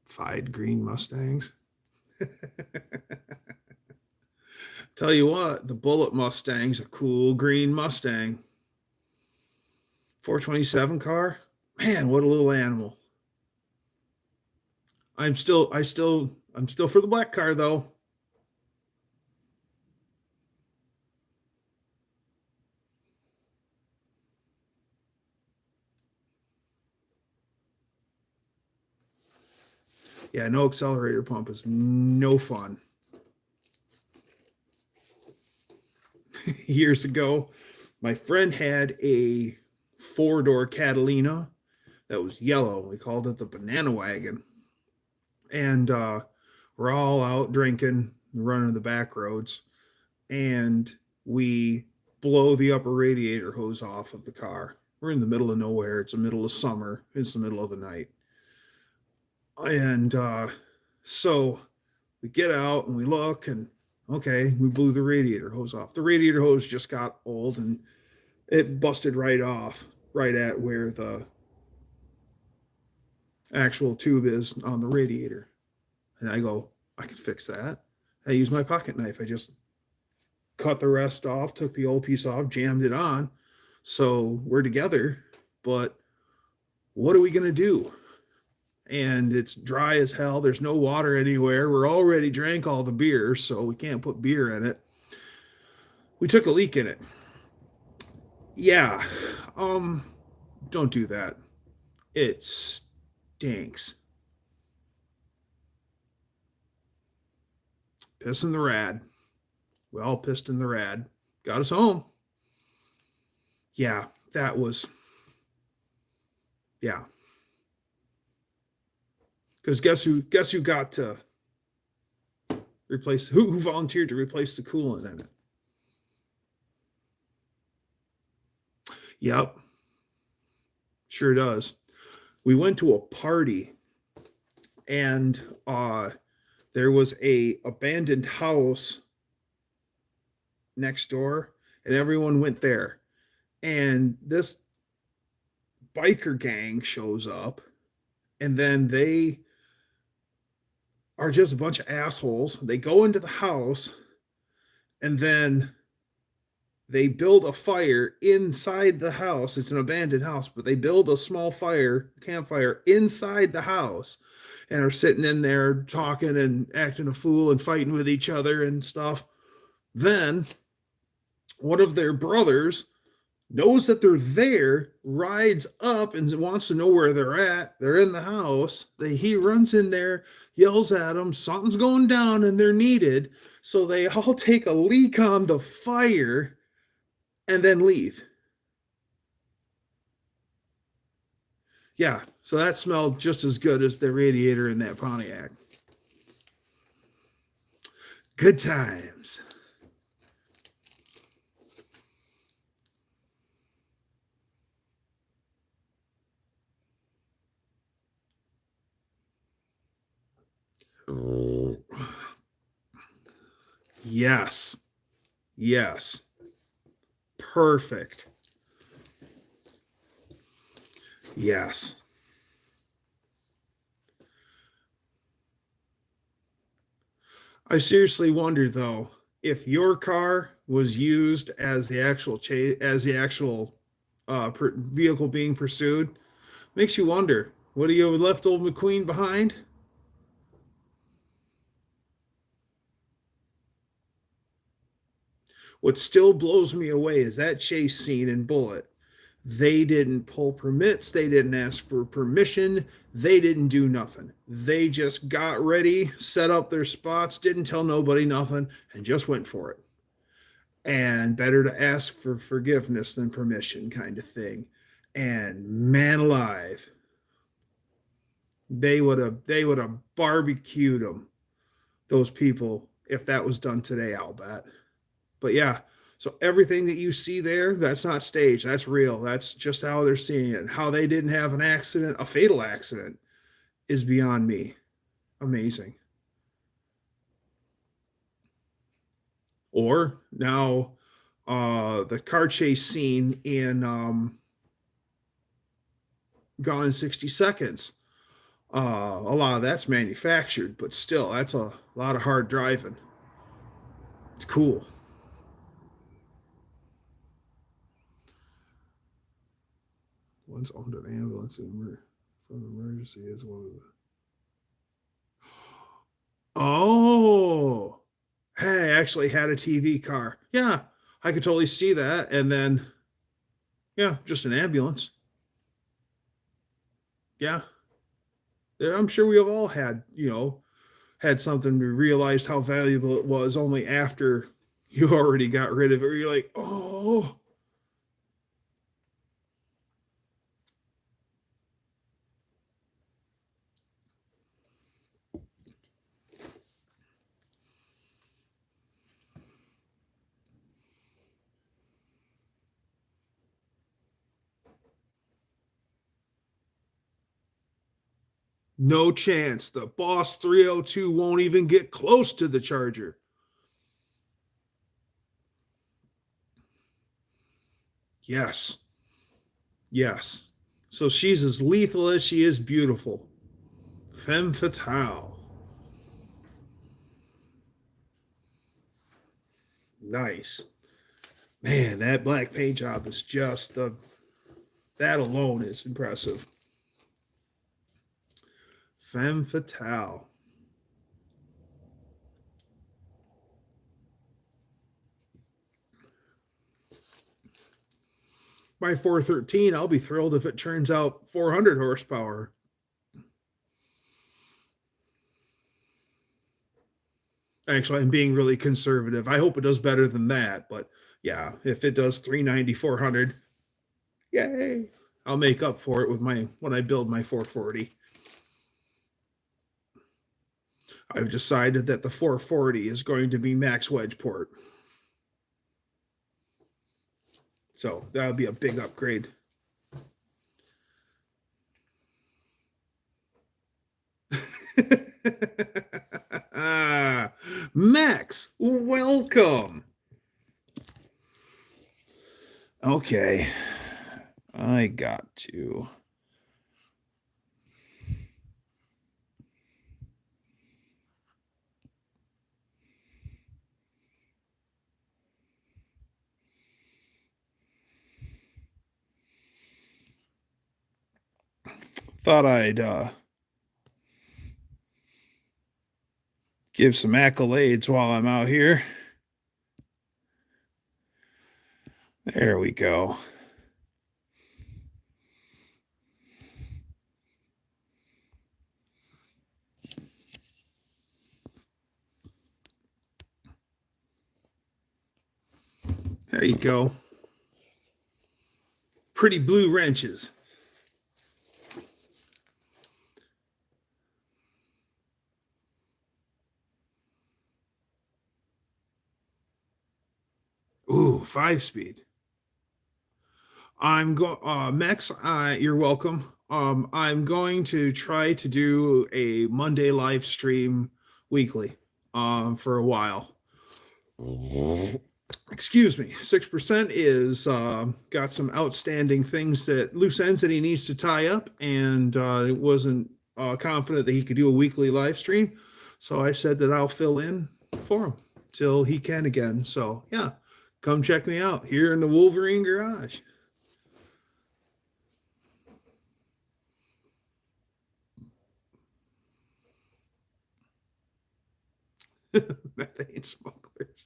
Fied green Mustangs. Tell you what, the Bullet Mustang's a cool green Mustang. 427 car. Man, what a little animal. I'm still for the black car though. Yeah, no accelerator pump is no fun. Years ago, my friend had a 4-door Catalina that was yellow. We called it the banana wagon. And we're all out drinking, running the back roads, and we blow the upper radiator hose off of the car. We're in the middle of nowhere. It's the middle of summer. It's the middle of the night. And so we get out and we look, and okay, we blew the radiator hose off. The radiator hose just got old and it busted right off, right at where the actual tube is on the radiator. And I go, I can fix that. I use my pocket knife. I just cut the rest off, took the old piece off, jammed it on. So we're together, but what are we going to do? And it's dry as hell. There's no water anywhere. We're already drank all the beer, so we can't put beer in it. We took a leak in it. Yeah, don't do that. It stinks. Piss in the rad. We all pissed in the rad. Got us home. Yeah, that was. Yeah. Because guess who got to replace, who volunteered to replace the coolant in it? Yep. Sure does. We went to a party, and there was a abandoned house next door, and everyone went there. And this biker gang shows up, and then they are just a bunch of assholes. They go into the house, and then they build a fire inside the house. It's an abandoned house, but they build a small campfire inside the house, and are sitting in there talking and acting a fool and fighting with each other and stuff. Then one of their brothers knows that they're there, rides up and wants to know where they're at. They're in the house. He runs in there, yells at them, something's going down and they're needed. So they all take a leak on the fire and then leave. Yeah, so that smelled just as good as the radiator in that Pontiac. Good times. Oh. Yes. Yes. Perfect. Yes. I seriously wonder though, if your car was used as the actual vehicle being pursued, makes you wonder, would you have left old McQueen behind? What still blows me away is that chase scene in Bullet. They didn't pull permits. They didn't ask for permission. They didn't do nothing. They just got ready, set up their spots, didn't tell nobody nothing, and just went for it. And better to ask for forgiveness than permission, kind of thing. And man alive, they would have barbecued them, those people, if that was done today, I'll bet. But yeah, so everything that you see there, that's not staged. That's real. That's just how they're seeing it. How they didn't have an accident, a fatal accident, is beyond me. Amazing. Or now, the car chase scene in Gone in 60 Seconds. A lot of that's manufactured, but still, that's a lot of hard driving. It's cool. Once owned an ambulance from emergency as one of the. Oh, hey, I actually had a TV car. Yeah, I could totally see that. And then, yeah, just an ambulance. Yeah, I'm sure we have all had, had something we realized how valuable it was only after you already got rid of it. Where you're like, oh, no chance. The Boss 302 won't even get close to the Charger. Yes. Yes. So she's as lethal as she is beautiful. Femme fatale. Nice. Man, that black paint job is just that alone is impressive. Femme fatale. My 413, I'll be thrilled if it turns out 400 horsepower. Actually, I'm being really conservative. I hope it does better than that. But yeah, if it does 390, 400, yay. I'll make up for it with when I build my 440. I've decided that the 440 is going to be max wedge port. So that'll be a big upgrade. Max, welcome. Okay, I got to. Thought I'd give some accolades while I'm out here. There we go. There you go. Pretty blue wrenches. Ooh, 5-speed. I'm going, Max. You're welcome. I'm going to try to do a Monday live stream weekly, for a while. Excuse me. 6% is got some outstanding things that loose ends that he needs to tie up, and wasn't confident that he could do a weekly live stream. So I said that I'll fill in for him till he can again. So yeah, come check me out here in the Wolverine garage. Methane smugglers.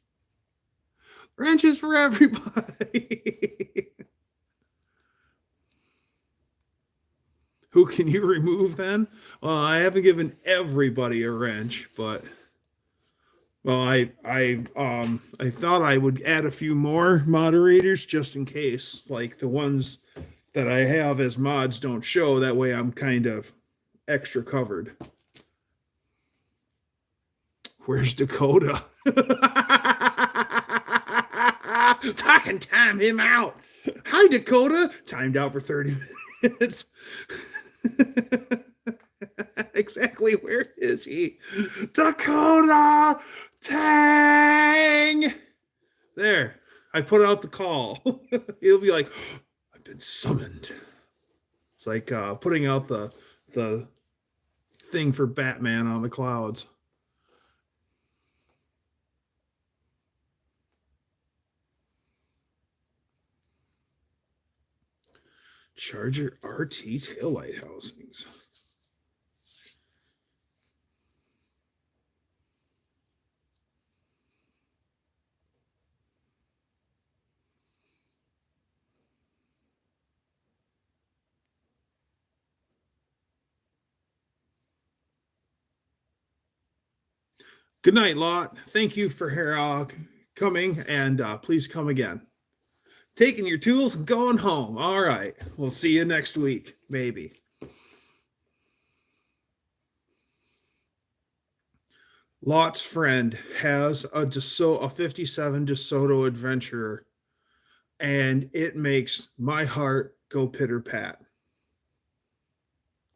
Wrenches for everybody. Who can you remove then? Well, I haven't given everybody a wrench, but well, I thought I would add a few more moderators just in case, like the ones that I have as mods don't show. That way I'm kind of extra covered. Where's Dakota? I can time him out. Hi, Dakota. Timed out for 30 minutes. Exactly. Where is he? Dakota Tang. There. I put out the call. He'll be like, I've been summoned. It's like putting out the thing for Batman on the clouds. Charger RT taillight housings. Good night, Lot. Thank you for coming, and please come again. Taking your tools and going home. All right. We'll see you next week, maybe. Lot's friend has a 57 DeSoto Adventurer, and it makes my heart go pitter-pat.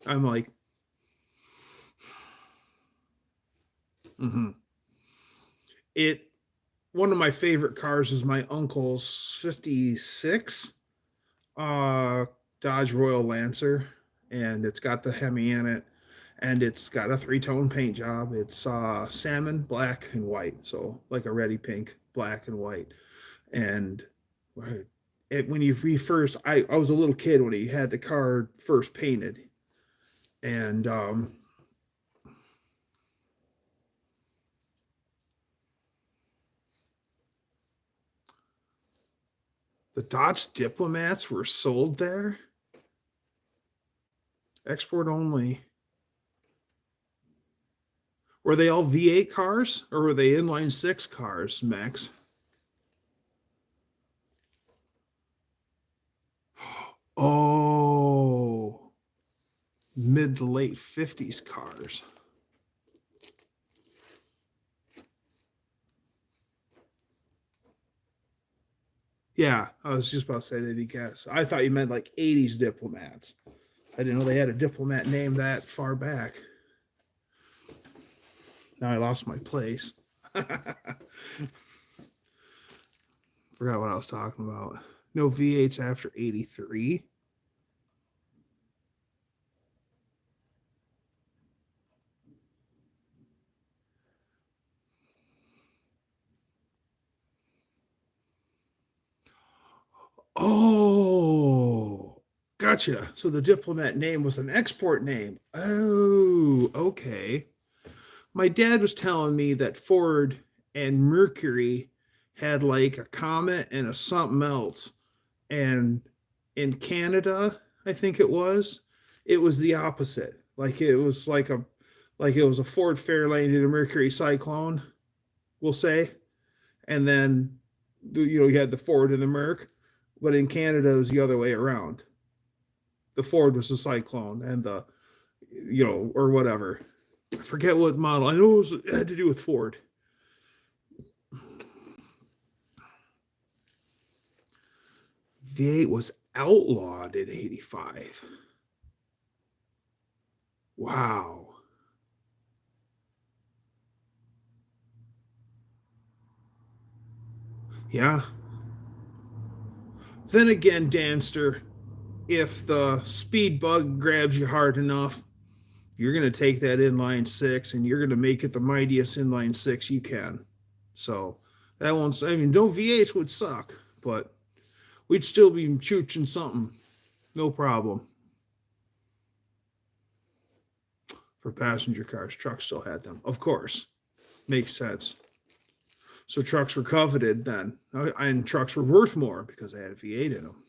I'm like, one of my favorite cars is my uncle's 56 Dodge Royal Lancer, and it's got the Hemi in it, and it's got a 3-tone paint job. It's salmon, black, and white, so like a reddy pink, black and white. And when I was a little kid when he had the car first painted, and the Dodge Diplomats were sold there. Export only. Were they all V8 cars, or were they inline 6 cars, Max? Oh, mid to late 50s cars. Yeah, I was just about to say that he guessed. I thought you meant like 80s Diplomats. I didn't know they had a Diplomat name that far back. Now I lost my place. Forgot what I was talking about. No V8s after 83. Oh, gotcha. So the Diplomat name was an export name. Oh, okay. My dad was telling me that Ford and Mercury had like a Comet and a something else. And in Canada, I think it was the opposite. Like it was a Ford Fairlane and a Mercury Cyclone, we'll say. And then you had the Ford and the Merc. But in Canada, it was the other way around. The Ford was the Cyclone, and the, or whatever. I forget what model. I know it had to do with Ford. V8 was outlawed in 85. Wow. Yeah. Then again, Danster, if the speed bug grabs you hard enough, you're going to take that inline 6 and you're going to make it the mightiest inline 6 you can. So that one's, no V8s would suck, but we'd still be chooching something. No problem. For passenger cars, trucks still had them. Of course. Makes sense. So trucks were coveted then. And trucks were worth more because they had a V8 in them.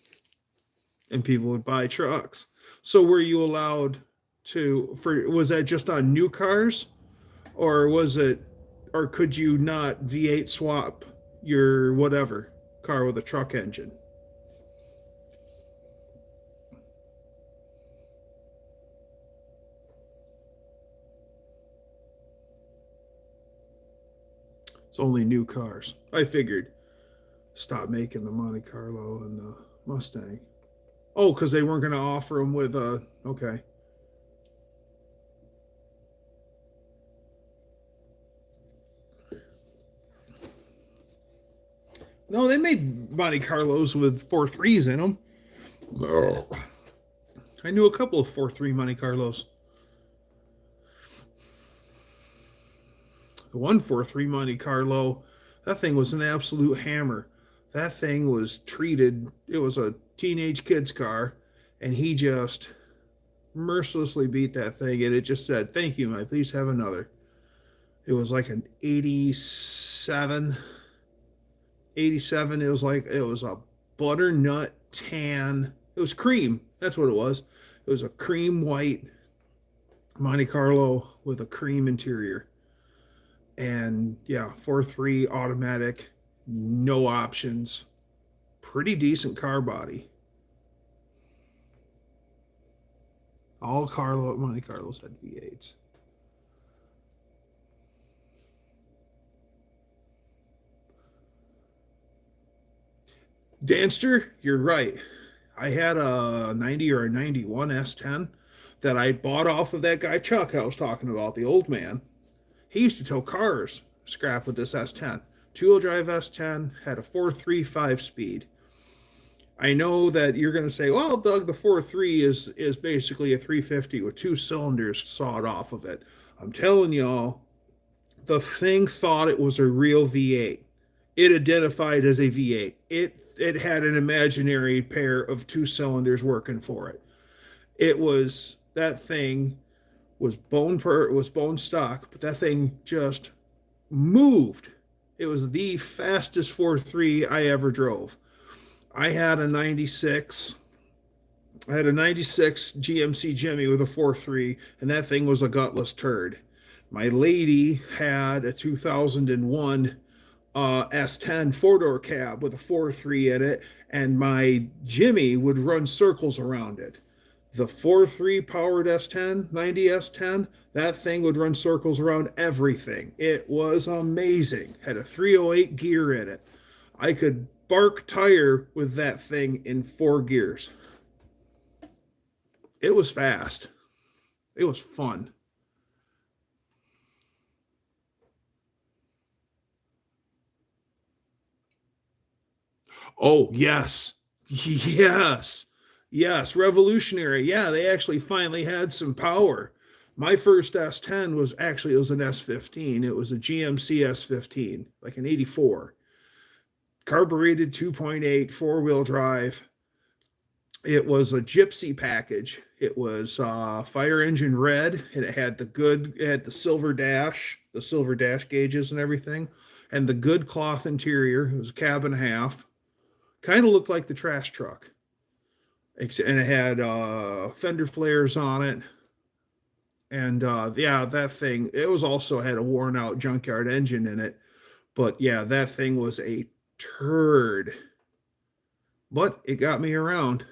And people would buy trucks. So were you allowed was that just on new cars, or was it, or could you not V8 swap your whatever car with a truck engine? It's only new cars. I figured stop making the Monte Carlo and the Mustang. Oh, because they weren't going to offer them with a, okay. No, they made Monte Carlos with 4.3s in them. No. I knew a couple of 4.3 Monte Carlos. The 1.43 Monte Carlo, that thing was an absolute hammer. That thing was treated, it was a teenage kid's car, and he just mercilessly beat that thing, and it just said, "Thank you, Mike, please have another." It was like an 87. 87. It was a butternut tan. It was cream. That's what it was. It was a cream white Monte Carlo with a cream interior. And yeah, 4.3 automatic, no options. Pretty decent car body. All Monte Carlos had V8s. Danster, you're right. I had a 90 or a 91 S10 that I bought off of that guy Chuck I was talking about, the old man. He used to tow cars scrap with this S10. Two-wheel drive S10, had a 4.35 speed. I know that you're going to say, well, Doug, the 4.3 is basically a 350 with two cylinders sawed off of it. I'm telling y'all, the thing thought it was a real V8. It identified as a V8. It had an imaginary pair of two cylinders working for it. That thing was bone stock, but that thing just moved. It was the fastest 4.3 I ever drove. I had a 96. I had a 96 GMC Jimmy with a 4.3, and that thing was a gutless turd. My lady had a 2001 S10 four-door cab with a 4.3 in it, and my Jimmy would run circles around it. The 4.3 powered S10, 90 S10, that thing would run circles around everything. It was amazing. Had a 308 gear in it. I could bark tire with that thing in 4 gears. It was fast. It was fun. Oh, yes. Yes. Yes. Revolutionary. Yeah, they actually finally had some power. My first S10 it was an S15. It was a GMC S15, like an 84. Carbureted 2.8, four-wheel drive. It was a gypsy package. It was fire engine red, and it had the silver dash gauges and everything, and the good cloth interior. It was a cab and a half. Kind of looked like the trash truck, and it had fender flares on it. And yeah, that thing. It was also had a worn out junkyard engine in it, but yeah, that thing was a turd. But it got me around.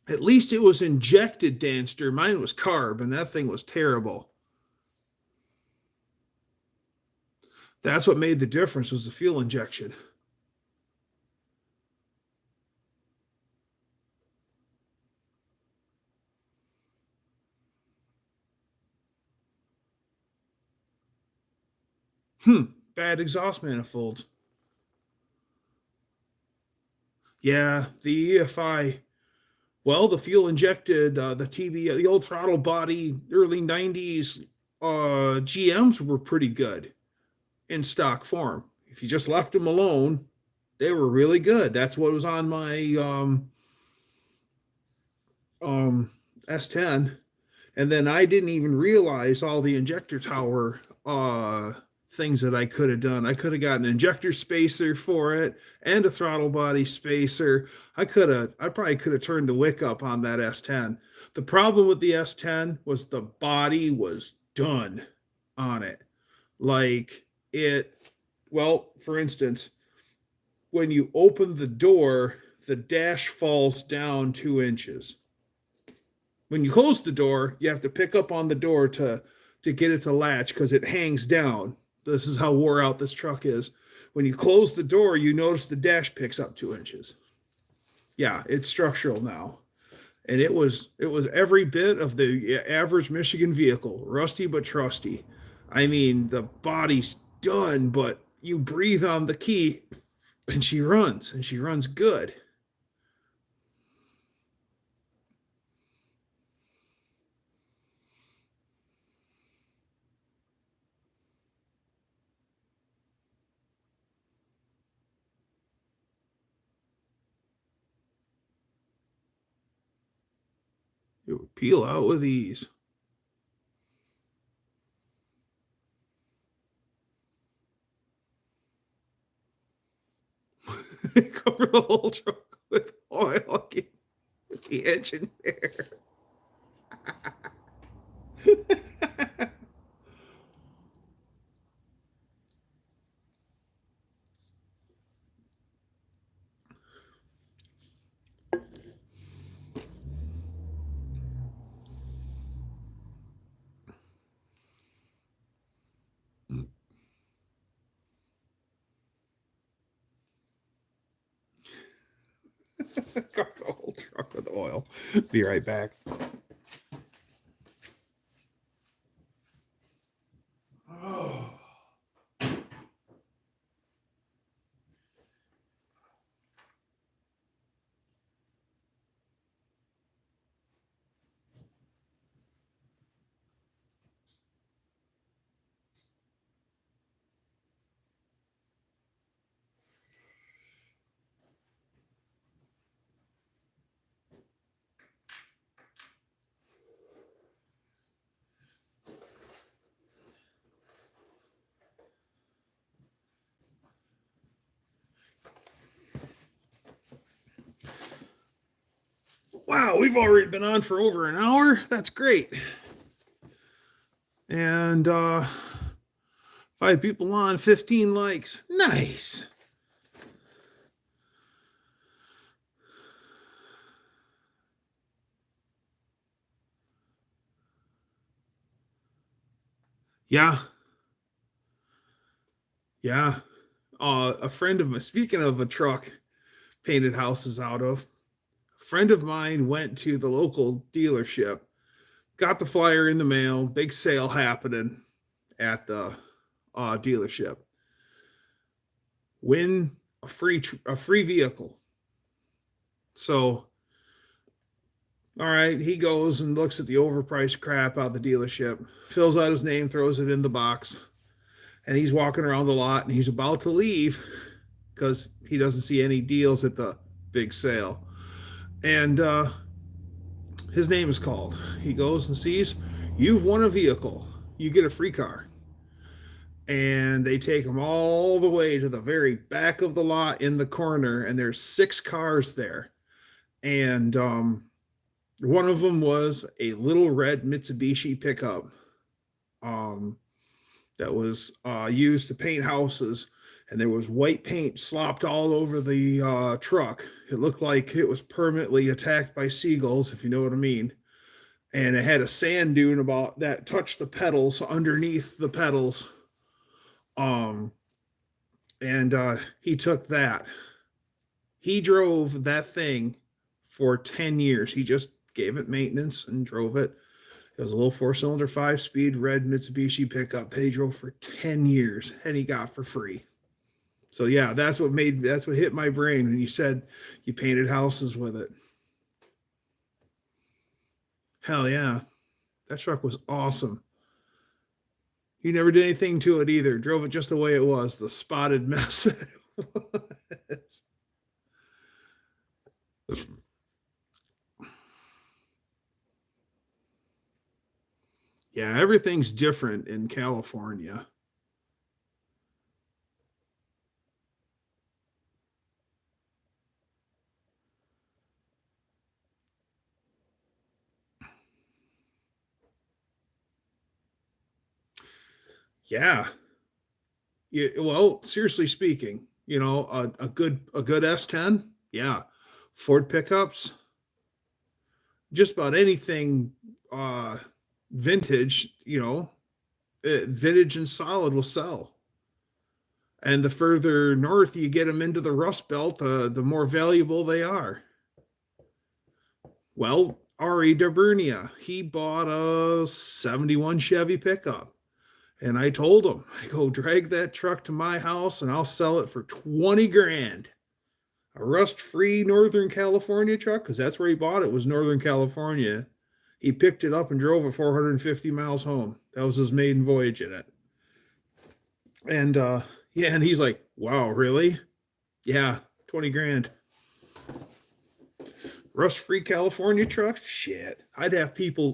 At least it was injected, Danster. Mine was carb, and that thing was terrible. That's what made the difference was the fuel injection. Bad exhaust manifolds. Yeah, the EFI. Well, the fuel injected, the old throttle body, early 90s GMs were pretty good in stock form. If you just left them alone, they were really good. That's what was on my S10. And then I didn't even realize all the injector tower things that I could have done. I could have got an injector spacer for it and a throttle body spacer. I probably could have turned the wick up on that S10. The problem with the S10 was the body was done on it. Like for instance, when you open the door, the dash falls down 2 inches. When you close the door, you have to pick up on the door to get it to latch because it hangs down. This is how wore out this truck is. When you close the door, you notice the dash picks up 2 inches. Yeah, it's structural now. And it was every bit of the average Michigan vehicle, rusty but trusty. I mean, the body's done, but you breathe on the key and she runs good. It would peel out with ease. Cover the whole truck with oil. Get the engine air. Cover the whole truck with oil. Be right back. Oh. Wow, we've already been on for over an hour. That's great. And 5 people on, 15 likes. Nice. Yeah. Yeah. A friend of mine, speaking of a truck painted houses out of, a friend of mine went to the local dealership, got the flyer in the mail, big sale happening at the dealership. Win a free vehicle. So, all right, he goes and looks at the overpriced crap out of the dealership, fills out his name, throws it in the box, and he's walking around the lot and he's about to leave because he doesn't see any deals at the big sale. And his name is called. He goes and sees, you've won a vehicle. You get a free car. And they take him all the way to the very back of the lot in the corner, and there's 6 cars there. And one of them was a little red Mitsubishi pickup that was used to paint houses, and there was white paint slopped all over the truck. It looked like it was permanently attacked by seagulls, if you know what I mean. And it had a sand dune about that touched the pedals underneath the pedals. He took that. He drove that thing for 10 years. He just gave it maintenance and drove it. It was a little 4-cylinder 5-speed red Mitsubishi pickup that he drove for 10 years and he got for free. So yeah, that's what hit my brain when you said you painted houses with it. Hell yeah. That truck was awesome. He never did anything to it either. Drove it just the way it was, the spotted mess that it was. Yeah, everything's different in California. Yeah. Yeah, well, seriously speaking, a good S10, yeah. Ford pickups, just about anything uh vintage, vintage and solid will sell. And the further north you get them into the Rust Belt, the more valuable they are. Well, Ari Dabernia, he bought a 71 Chevy pickup. And I told him, I go, drag that truck to my house and I'll sell it for 20 grand. A rust-free Northern California truck, because that's where he bought it, was Northern California. He picked it up and drove it 450 miles home. That was his maiden voyage in it. And yeah, and he's like, wow, really? Yeah, 20 grand. Rust-free California truck? Shit. I'd have people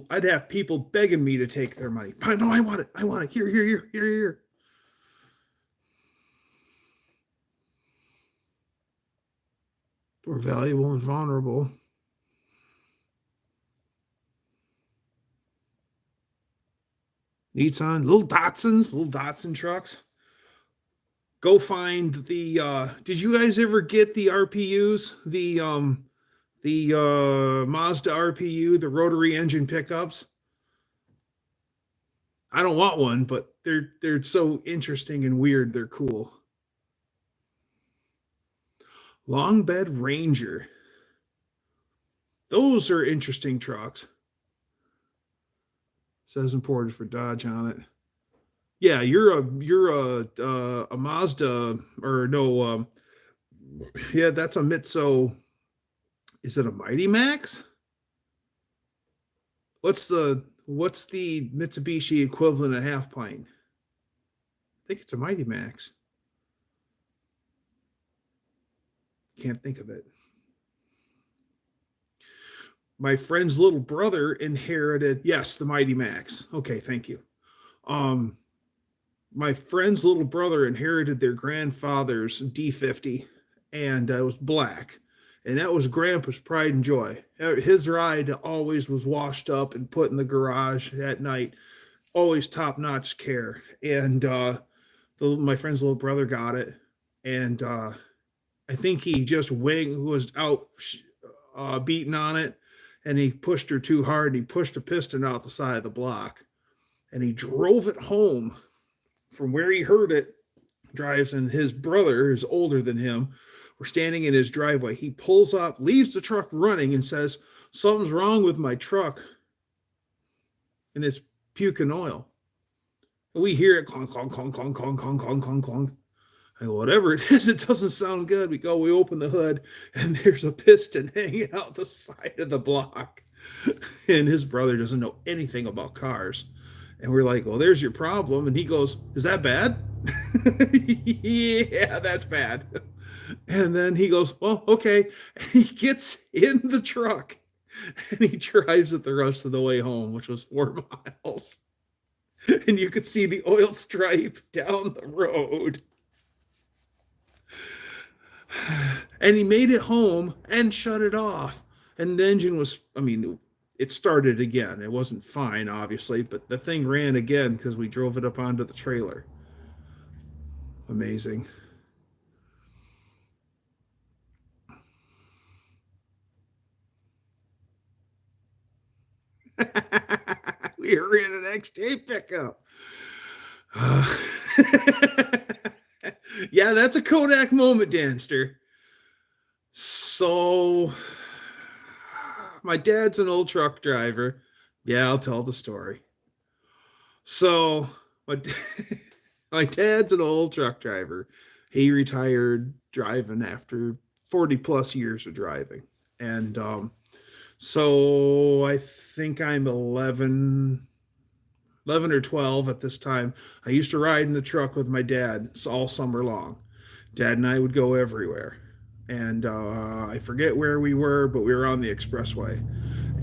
begging me to take their money. No, I want it. I want it. Here, here, here, here, here. We're valuable and vulnerable. Nissan, little Datsun trucks. Go find the did you guys ever get the RPUs? The Mazda RPU, the rotary engine pickups? I don't want one, but they're so interesting and weird, they're cool. Long bed Ranger. Those are interesting trucks. Says imported for Dodge on it. Yeah, you're a Mazda or no yeah, that's a Mitso. Is it a Mighty Max? What's the Mitsubishi equivalent of half pint? I think it's a Mighty Max. Can't think of it. My friend's little brother inherited, yes, the Mighty Max. Okay, thank you. Um, my friend's little brother inherited their grandfather's D50, and it was black. And that was Grandpa's pride and joy. His ride always was washed up and put in the garage at night. Always top notch care. And my friend's little brother got it. And I think he just was out beating on it, and he pushed her too hard. He pushed a piston out the side of the block, and he drove it home from where he heard it. Drives, and his brother is older than him. We're standing in his driveway. He pulls up, leaves the truck running, and says, "Something's wrong with my truck, and it's puking oil." And we hear it clunk, clunk, clunk, clunk, clunk, clunk, clunk, clunk, clunk. And whatever it is, it doesn't sound good. We open the hood, and there's a piston hanging out the side of the block. And his brother doesn't know anything about cars. And we're like, well, there's your problem. And he goes, is that bad? Yeah, that's bad. And then he goes, well, okay. And he gets in the truck and he drives it the rest of the way home, which was 4 miles. And you could see the oil stripe down the road. And he made it home and shut it off. And the engine was, it started again. It wasn't fine, obviously, but the thing ran again because we drove it up onto the trailer. Amazing. We were in an XJ pickup. Yeah, that's a Kodak moment, Danster. So, my dad's an old truck driver. Yeah, I'll tell the story. So, my dad's an old truck driver. He retired driving after 40 plus years of driving. And so I think I'm 11 or 12 at this time. I used to ride in the truck with my dad all summer long. Dad and I would go everywhere. And I forget where we were, but we were on the expressway.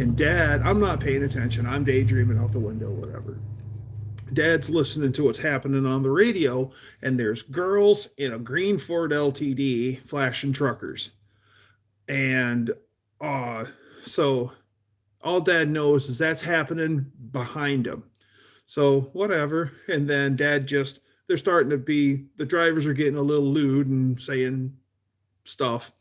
And Dad, I'm not paying attention. I'm daydreaming out the window, whatever. Dad's listening to what's happening on the radio, and there's girls in a green Ford LTD flashing truckers. And so all Dad knows is that's happening behind him. So whatever. And then dad just, they're starting to be, the drivers are getting a little lewd and saying stuff.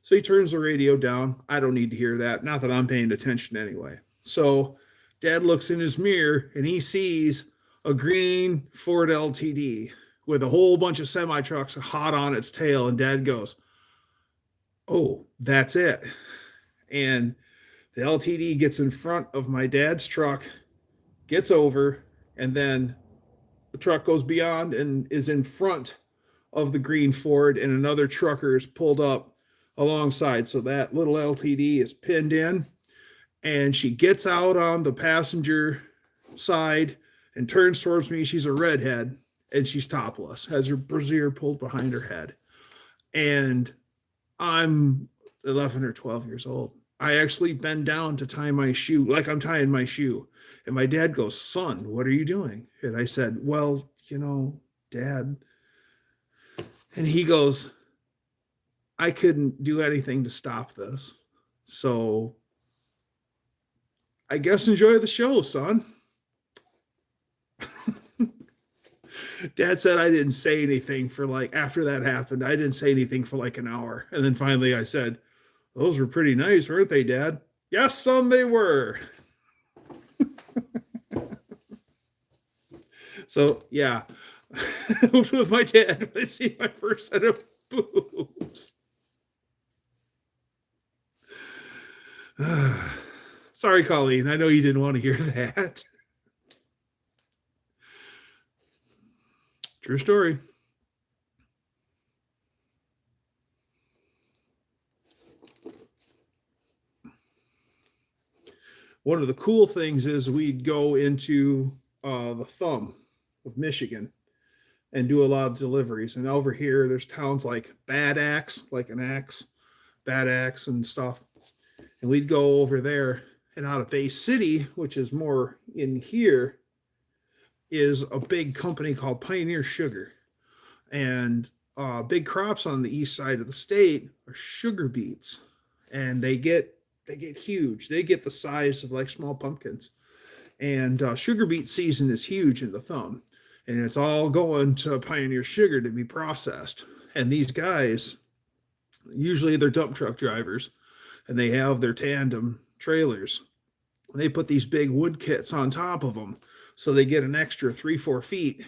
So he turns the radio down. I don't need to hear that. Not that I'm paying attention anyway. So dad looks in his mirror and he sees a green Ford LTD with a whole bunch of semi trucks hot on its tail. And dad goes, "Oh, that's it." And the LTD gets in front of my dad's truck, gets over, and then the truck goes beyond and is in front of the green Ford, and another trucker is pulled up alongside. So that little LTD is pinned in, and she gets out on the passenger side and turns towards me. She's a redhead, and she's topless, has her brassiere pulled behind her head. And I'm 11 or 12 years old. I actually bend down to tie my shoe, like I'm tying my shoe. And my dad goes, "Son, what are you doing?" And I said, "Well, Dad." And he goes, "I couldn't do anything to stop this. So I guess enjoy the show, son." Dad said I didn't say anything for after that happened, I didn't say anything for like an hour. And then finally I said, "Those were pretty nice, weren't they, Dad?" "Yes, son, they were." So, yeah. With my dad, I see my first set of boobs. Sorry, Colleen. I know you didn't want to hear that. True story. One of the cool things is we'd go into the thumb of Michigan and do a lot of deliveries. And over here, there's towns like Bad Axe, like an axe, Bad Axe and stuff. And we'd go over there, and out of Bay City, which is more in here, is a big company called Pioneer Sugar. And big crops on the east side of the state are sugar beets. And they get huge. They get the size of like small pumpkins. And sugar beet season is huge in the thumb. And it's all going to Pioneer Sugar to be processed. And these guys, usually they're dump truck drivers, and they have their tandem trailers. They put these big wood kits on top of them, so they get an extra 3-4 feet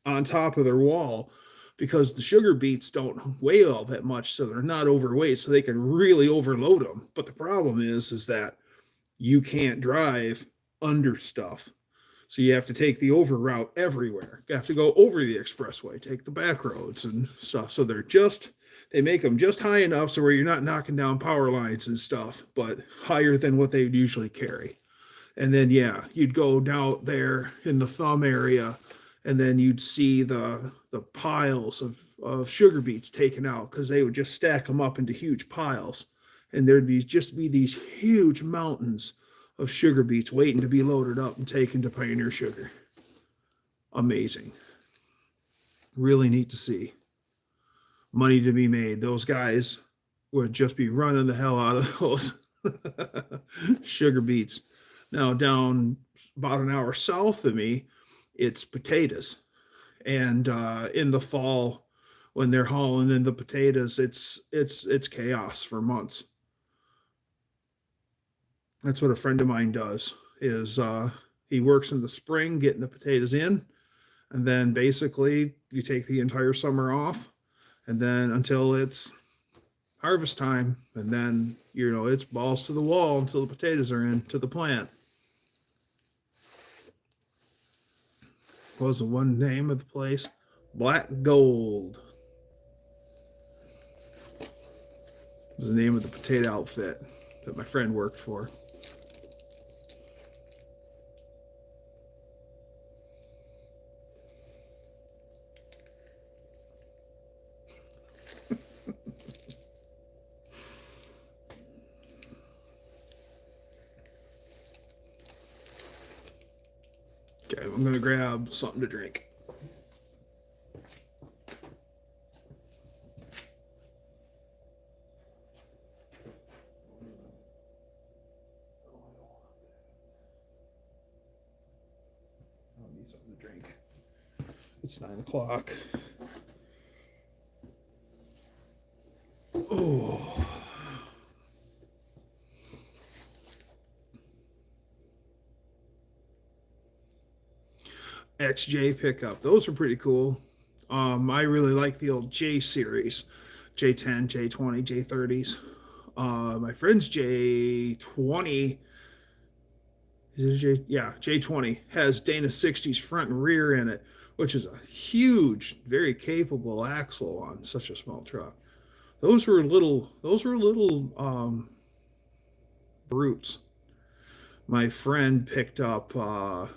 on top of their wall, because the sugar beets don't weigh all that much, so they're not overweight, so they can really overload them. But the problem is that you can't drive under stuff. So you have to take the over route everywhere. You have to go over the expressway, take the back roads and stuff. So they make them just high enough so where you're not knocking down power lines and stuff, but higher than what they would usually carry. And then, yeah, you'd go down there in the thumb area, and then you'd see the piles of sugar beets taken out, because they would just stack them up into huge piles. And there'd be these huge mountains of sugar beets waiting to be loaded up and taken to Pioneer Sugar. Amazing. Really neat to see. Money to be made. Those guys would just be running the hell out of those sugar beets. Now, down about an hour south of me, it's potatoes. And in the fall, when they're hauling in the potatoes, it's chaos for months. That's what a friend of mine does, is he works in the spring getting the potatoes in, and then basically you take the entire summer off, and then until it's harvest time, and then it's balls to the wall until the potatoes are into the plant. What was the one name of the place? Black Gold was the name of the potato outfit that my friend worked for. Okay, I'm going to grab something to drink. me something to drink. It's 9 o'clock. Oh. XJ pickup. Those are pretty cool. I really like the old J series, J10, J20, J30s. My friend's J20, is it J? Yeah, J20 has Dana 60s front and rear in it, which is a huge, very capable axle on such a small truck. Those were little brutes. My friend picked up a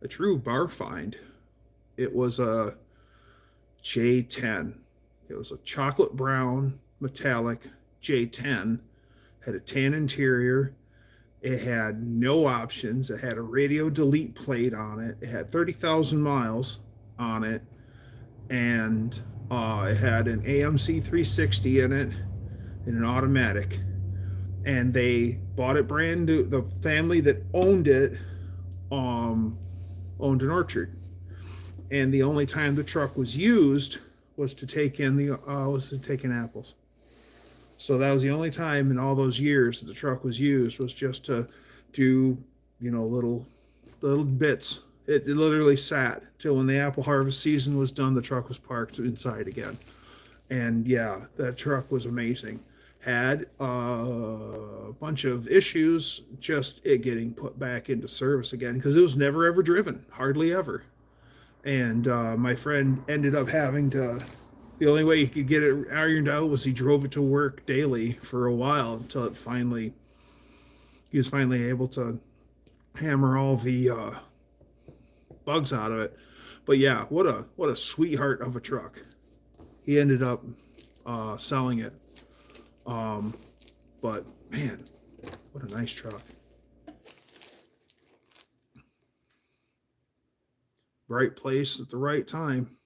true bar find. It was a J10. It was a chocolate brown metallic J10. Had a tan interior. It had no options. It had a radio delete plate on it. It had 30,000 miles on it, and it had an AMC 360 in it and an automatic. And they bought it brand new. The family that owned it owned an orchard, and the only time the truck was used was to take in apples. So that was the only time in all those years that the truck was used, was just to do, little bits. It literally sat till when the apple harvest season was done, the truck was parked inside again. And yeah, that truck was amazing. Had a bunch of issues, just it getting put back into service again, because it was never ever driven, hardly ever. And my friend ended up having to, the only way he could get it ironed out was he drove it to work daily for a while until he was finally able to hammer all the bugs out of it. But yeah, what a sweetheart of a truck. He ended up selling it. But man, what a nice truck. Right place at the right time.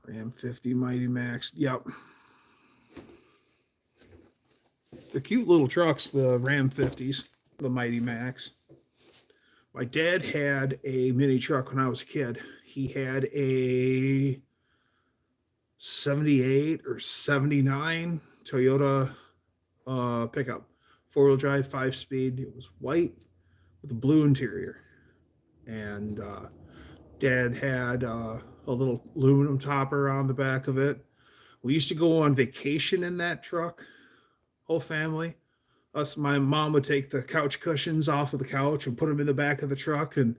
Ram 50 Mighty Max. Yep. The cute little trucks, the Ram 50s, the Mighty Max. My dad had a mini truck when I was a kid. He had a 78 or 79 Toyota pickup, 4-wheel drive, 5-speed. It was white with a blue interior. And Dad had a little aluminum topper on the back of it. We used to go on vacation in that truck, whole family. My mom would take the couch cushions off of the couch and put them in the back of the truck, and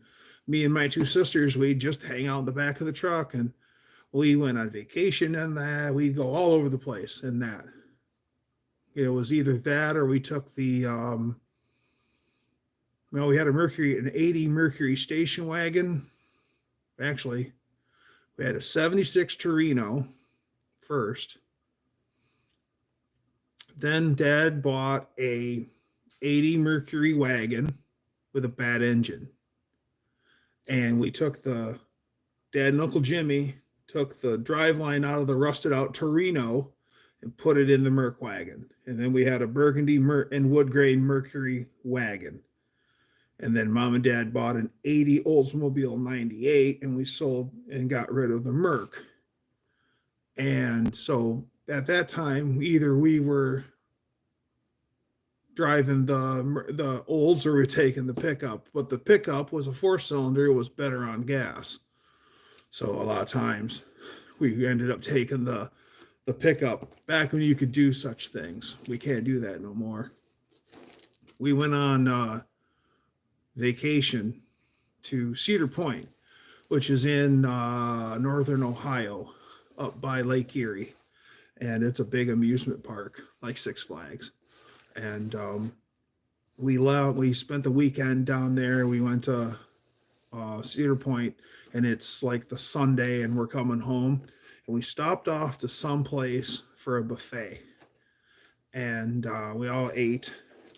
me and my 2 sisters, we'd just hang out in the back of the truck, and we went on vacation in that. We'd go all over the place in that. It was either that or we took the we had an 80 Mercury station wagon. Actually, we had a 76 Torino first. Then Dad bought a 80 Mercury wagon with a bad engine. And we took Dad and Uncle Jimmy took the driveline out of the rusted out Torino and put it in the Merc wagon. And then we had a burgundy and wood grain Mercury wagon. And then Mom and Dad bought an 80 Oldsmobile 98, and we sold and got rid of the Merc. And so at that time, either we were driving the Olds or we were taking the pickup. But the pickup was a 4-cylinder. It was better on gas. So a lot of times we ended up taking the pickup back when you could do such things. We can't do that no more. We went on vacation to Cedar Point, which is in northern Ohio, up by Lake Erie, and it's a big amusement park like Six Flags. And we spent the weekend down there. We went to Cedar Point, and it's like the Sunday, and we're coming home, and we stopped off to some place for a buffet, and we all ate.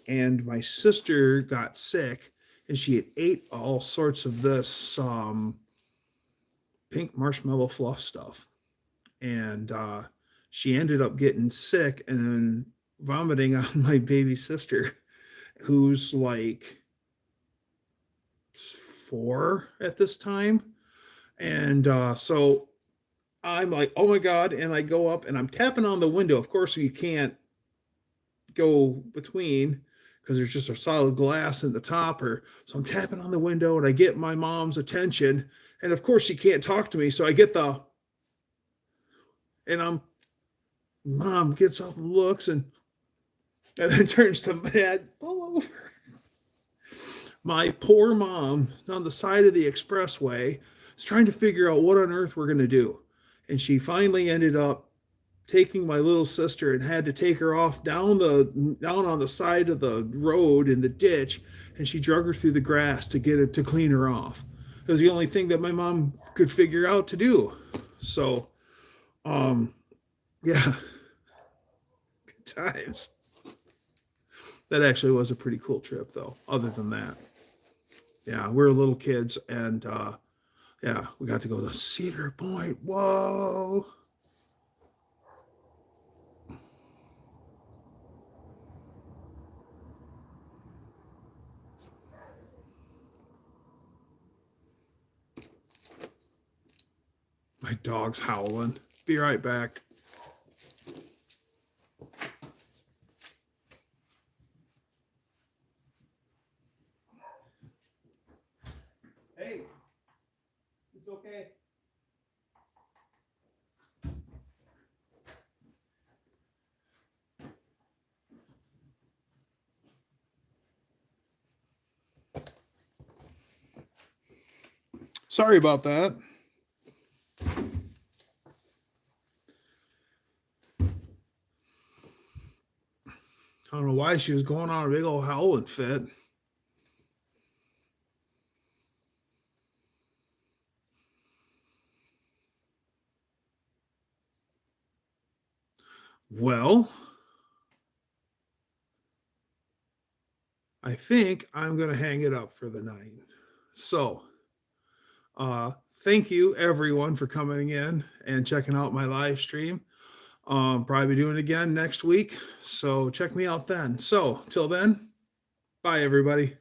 And my sister got sick, and she had ate all sorts of this pink marshmallow fluff stuff. And she ended up getting sick and vomiting on my baby sister, who's like 4 at this time. And so I'm like, oh my God. And I go up and I'm tapping on the window. Of course, you can't go between because there's just a solid glass in the topper. So I'm tapping on the window and I get my mom's attention. And of course, she can't talk to me. So I get mom gets up and looks and then turns to Dad, pull over. My poor mom on the side of the expressway is trying to figure out what on earth we're going to do. And she finally ended up taking my little sister and had to take her off down on the side of the road in the ditch, and she drug her through the grass to clean her off. It was the only thing that my mom could figure out to do. So yeah, good times. That actually was a pretty cool trip though, other than that. Yeah, we were little kids, and yeah, we got to go to Cedar Point. Whoa. My dog's howling. Be right back. Hey, it's okay. Sorry about that. I don't know why she was going on a big old howling fit. Well, I think I'm going to hang it up for the night. So, thank you everyone for coming in and checking out my live stream. Probably doing it again next week. So check me out then. So till then, bye everybody.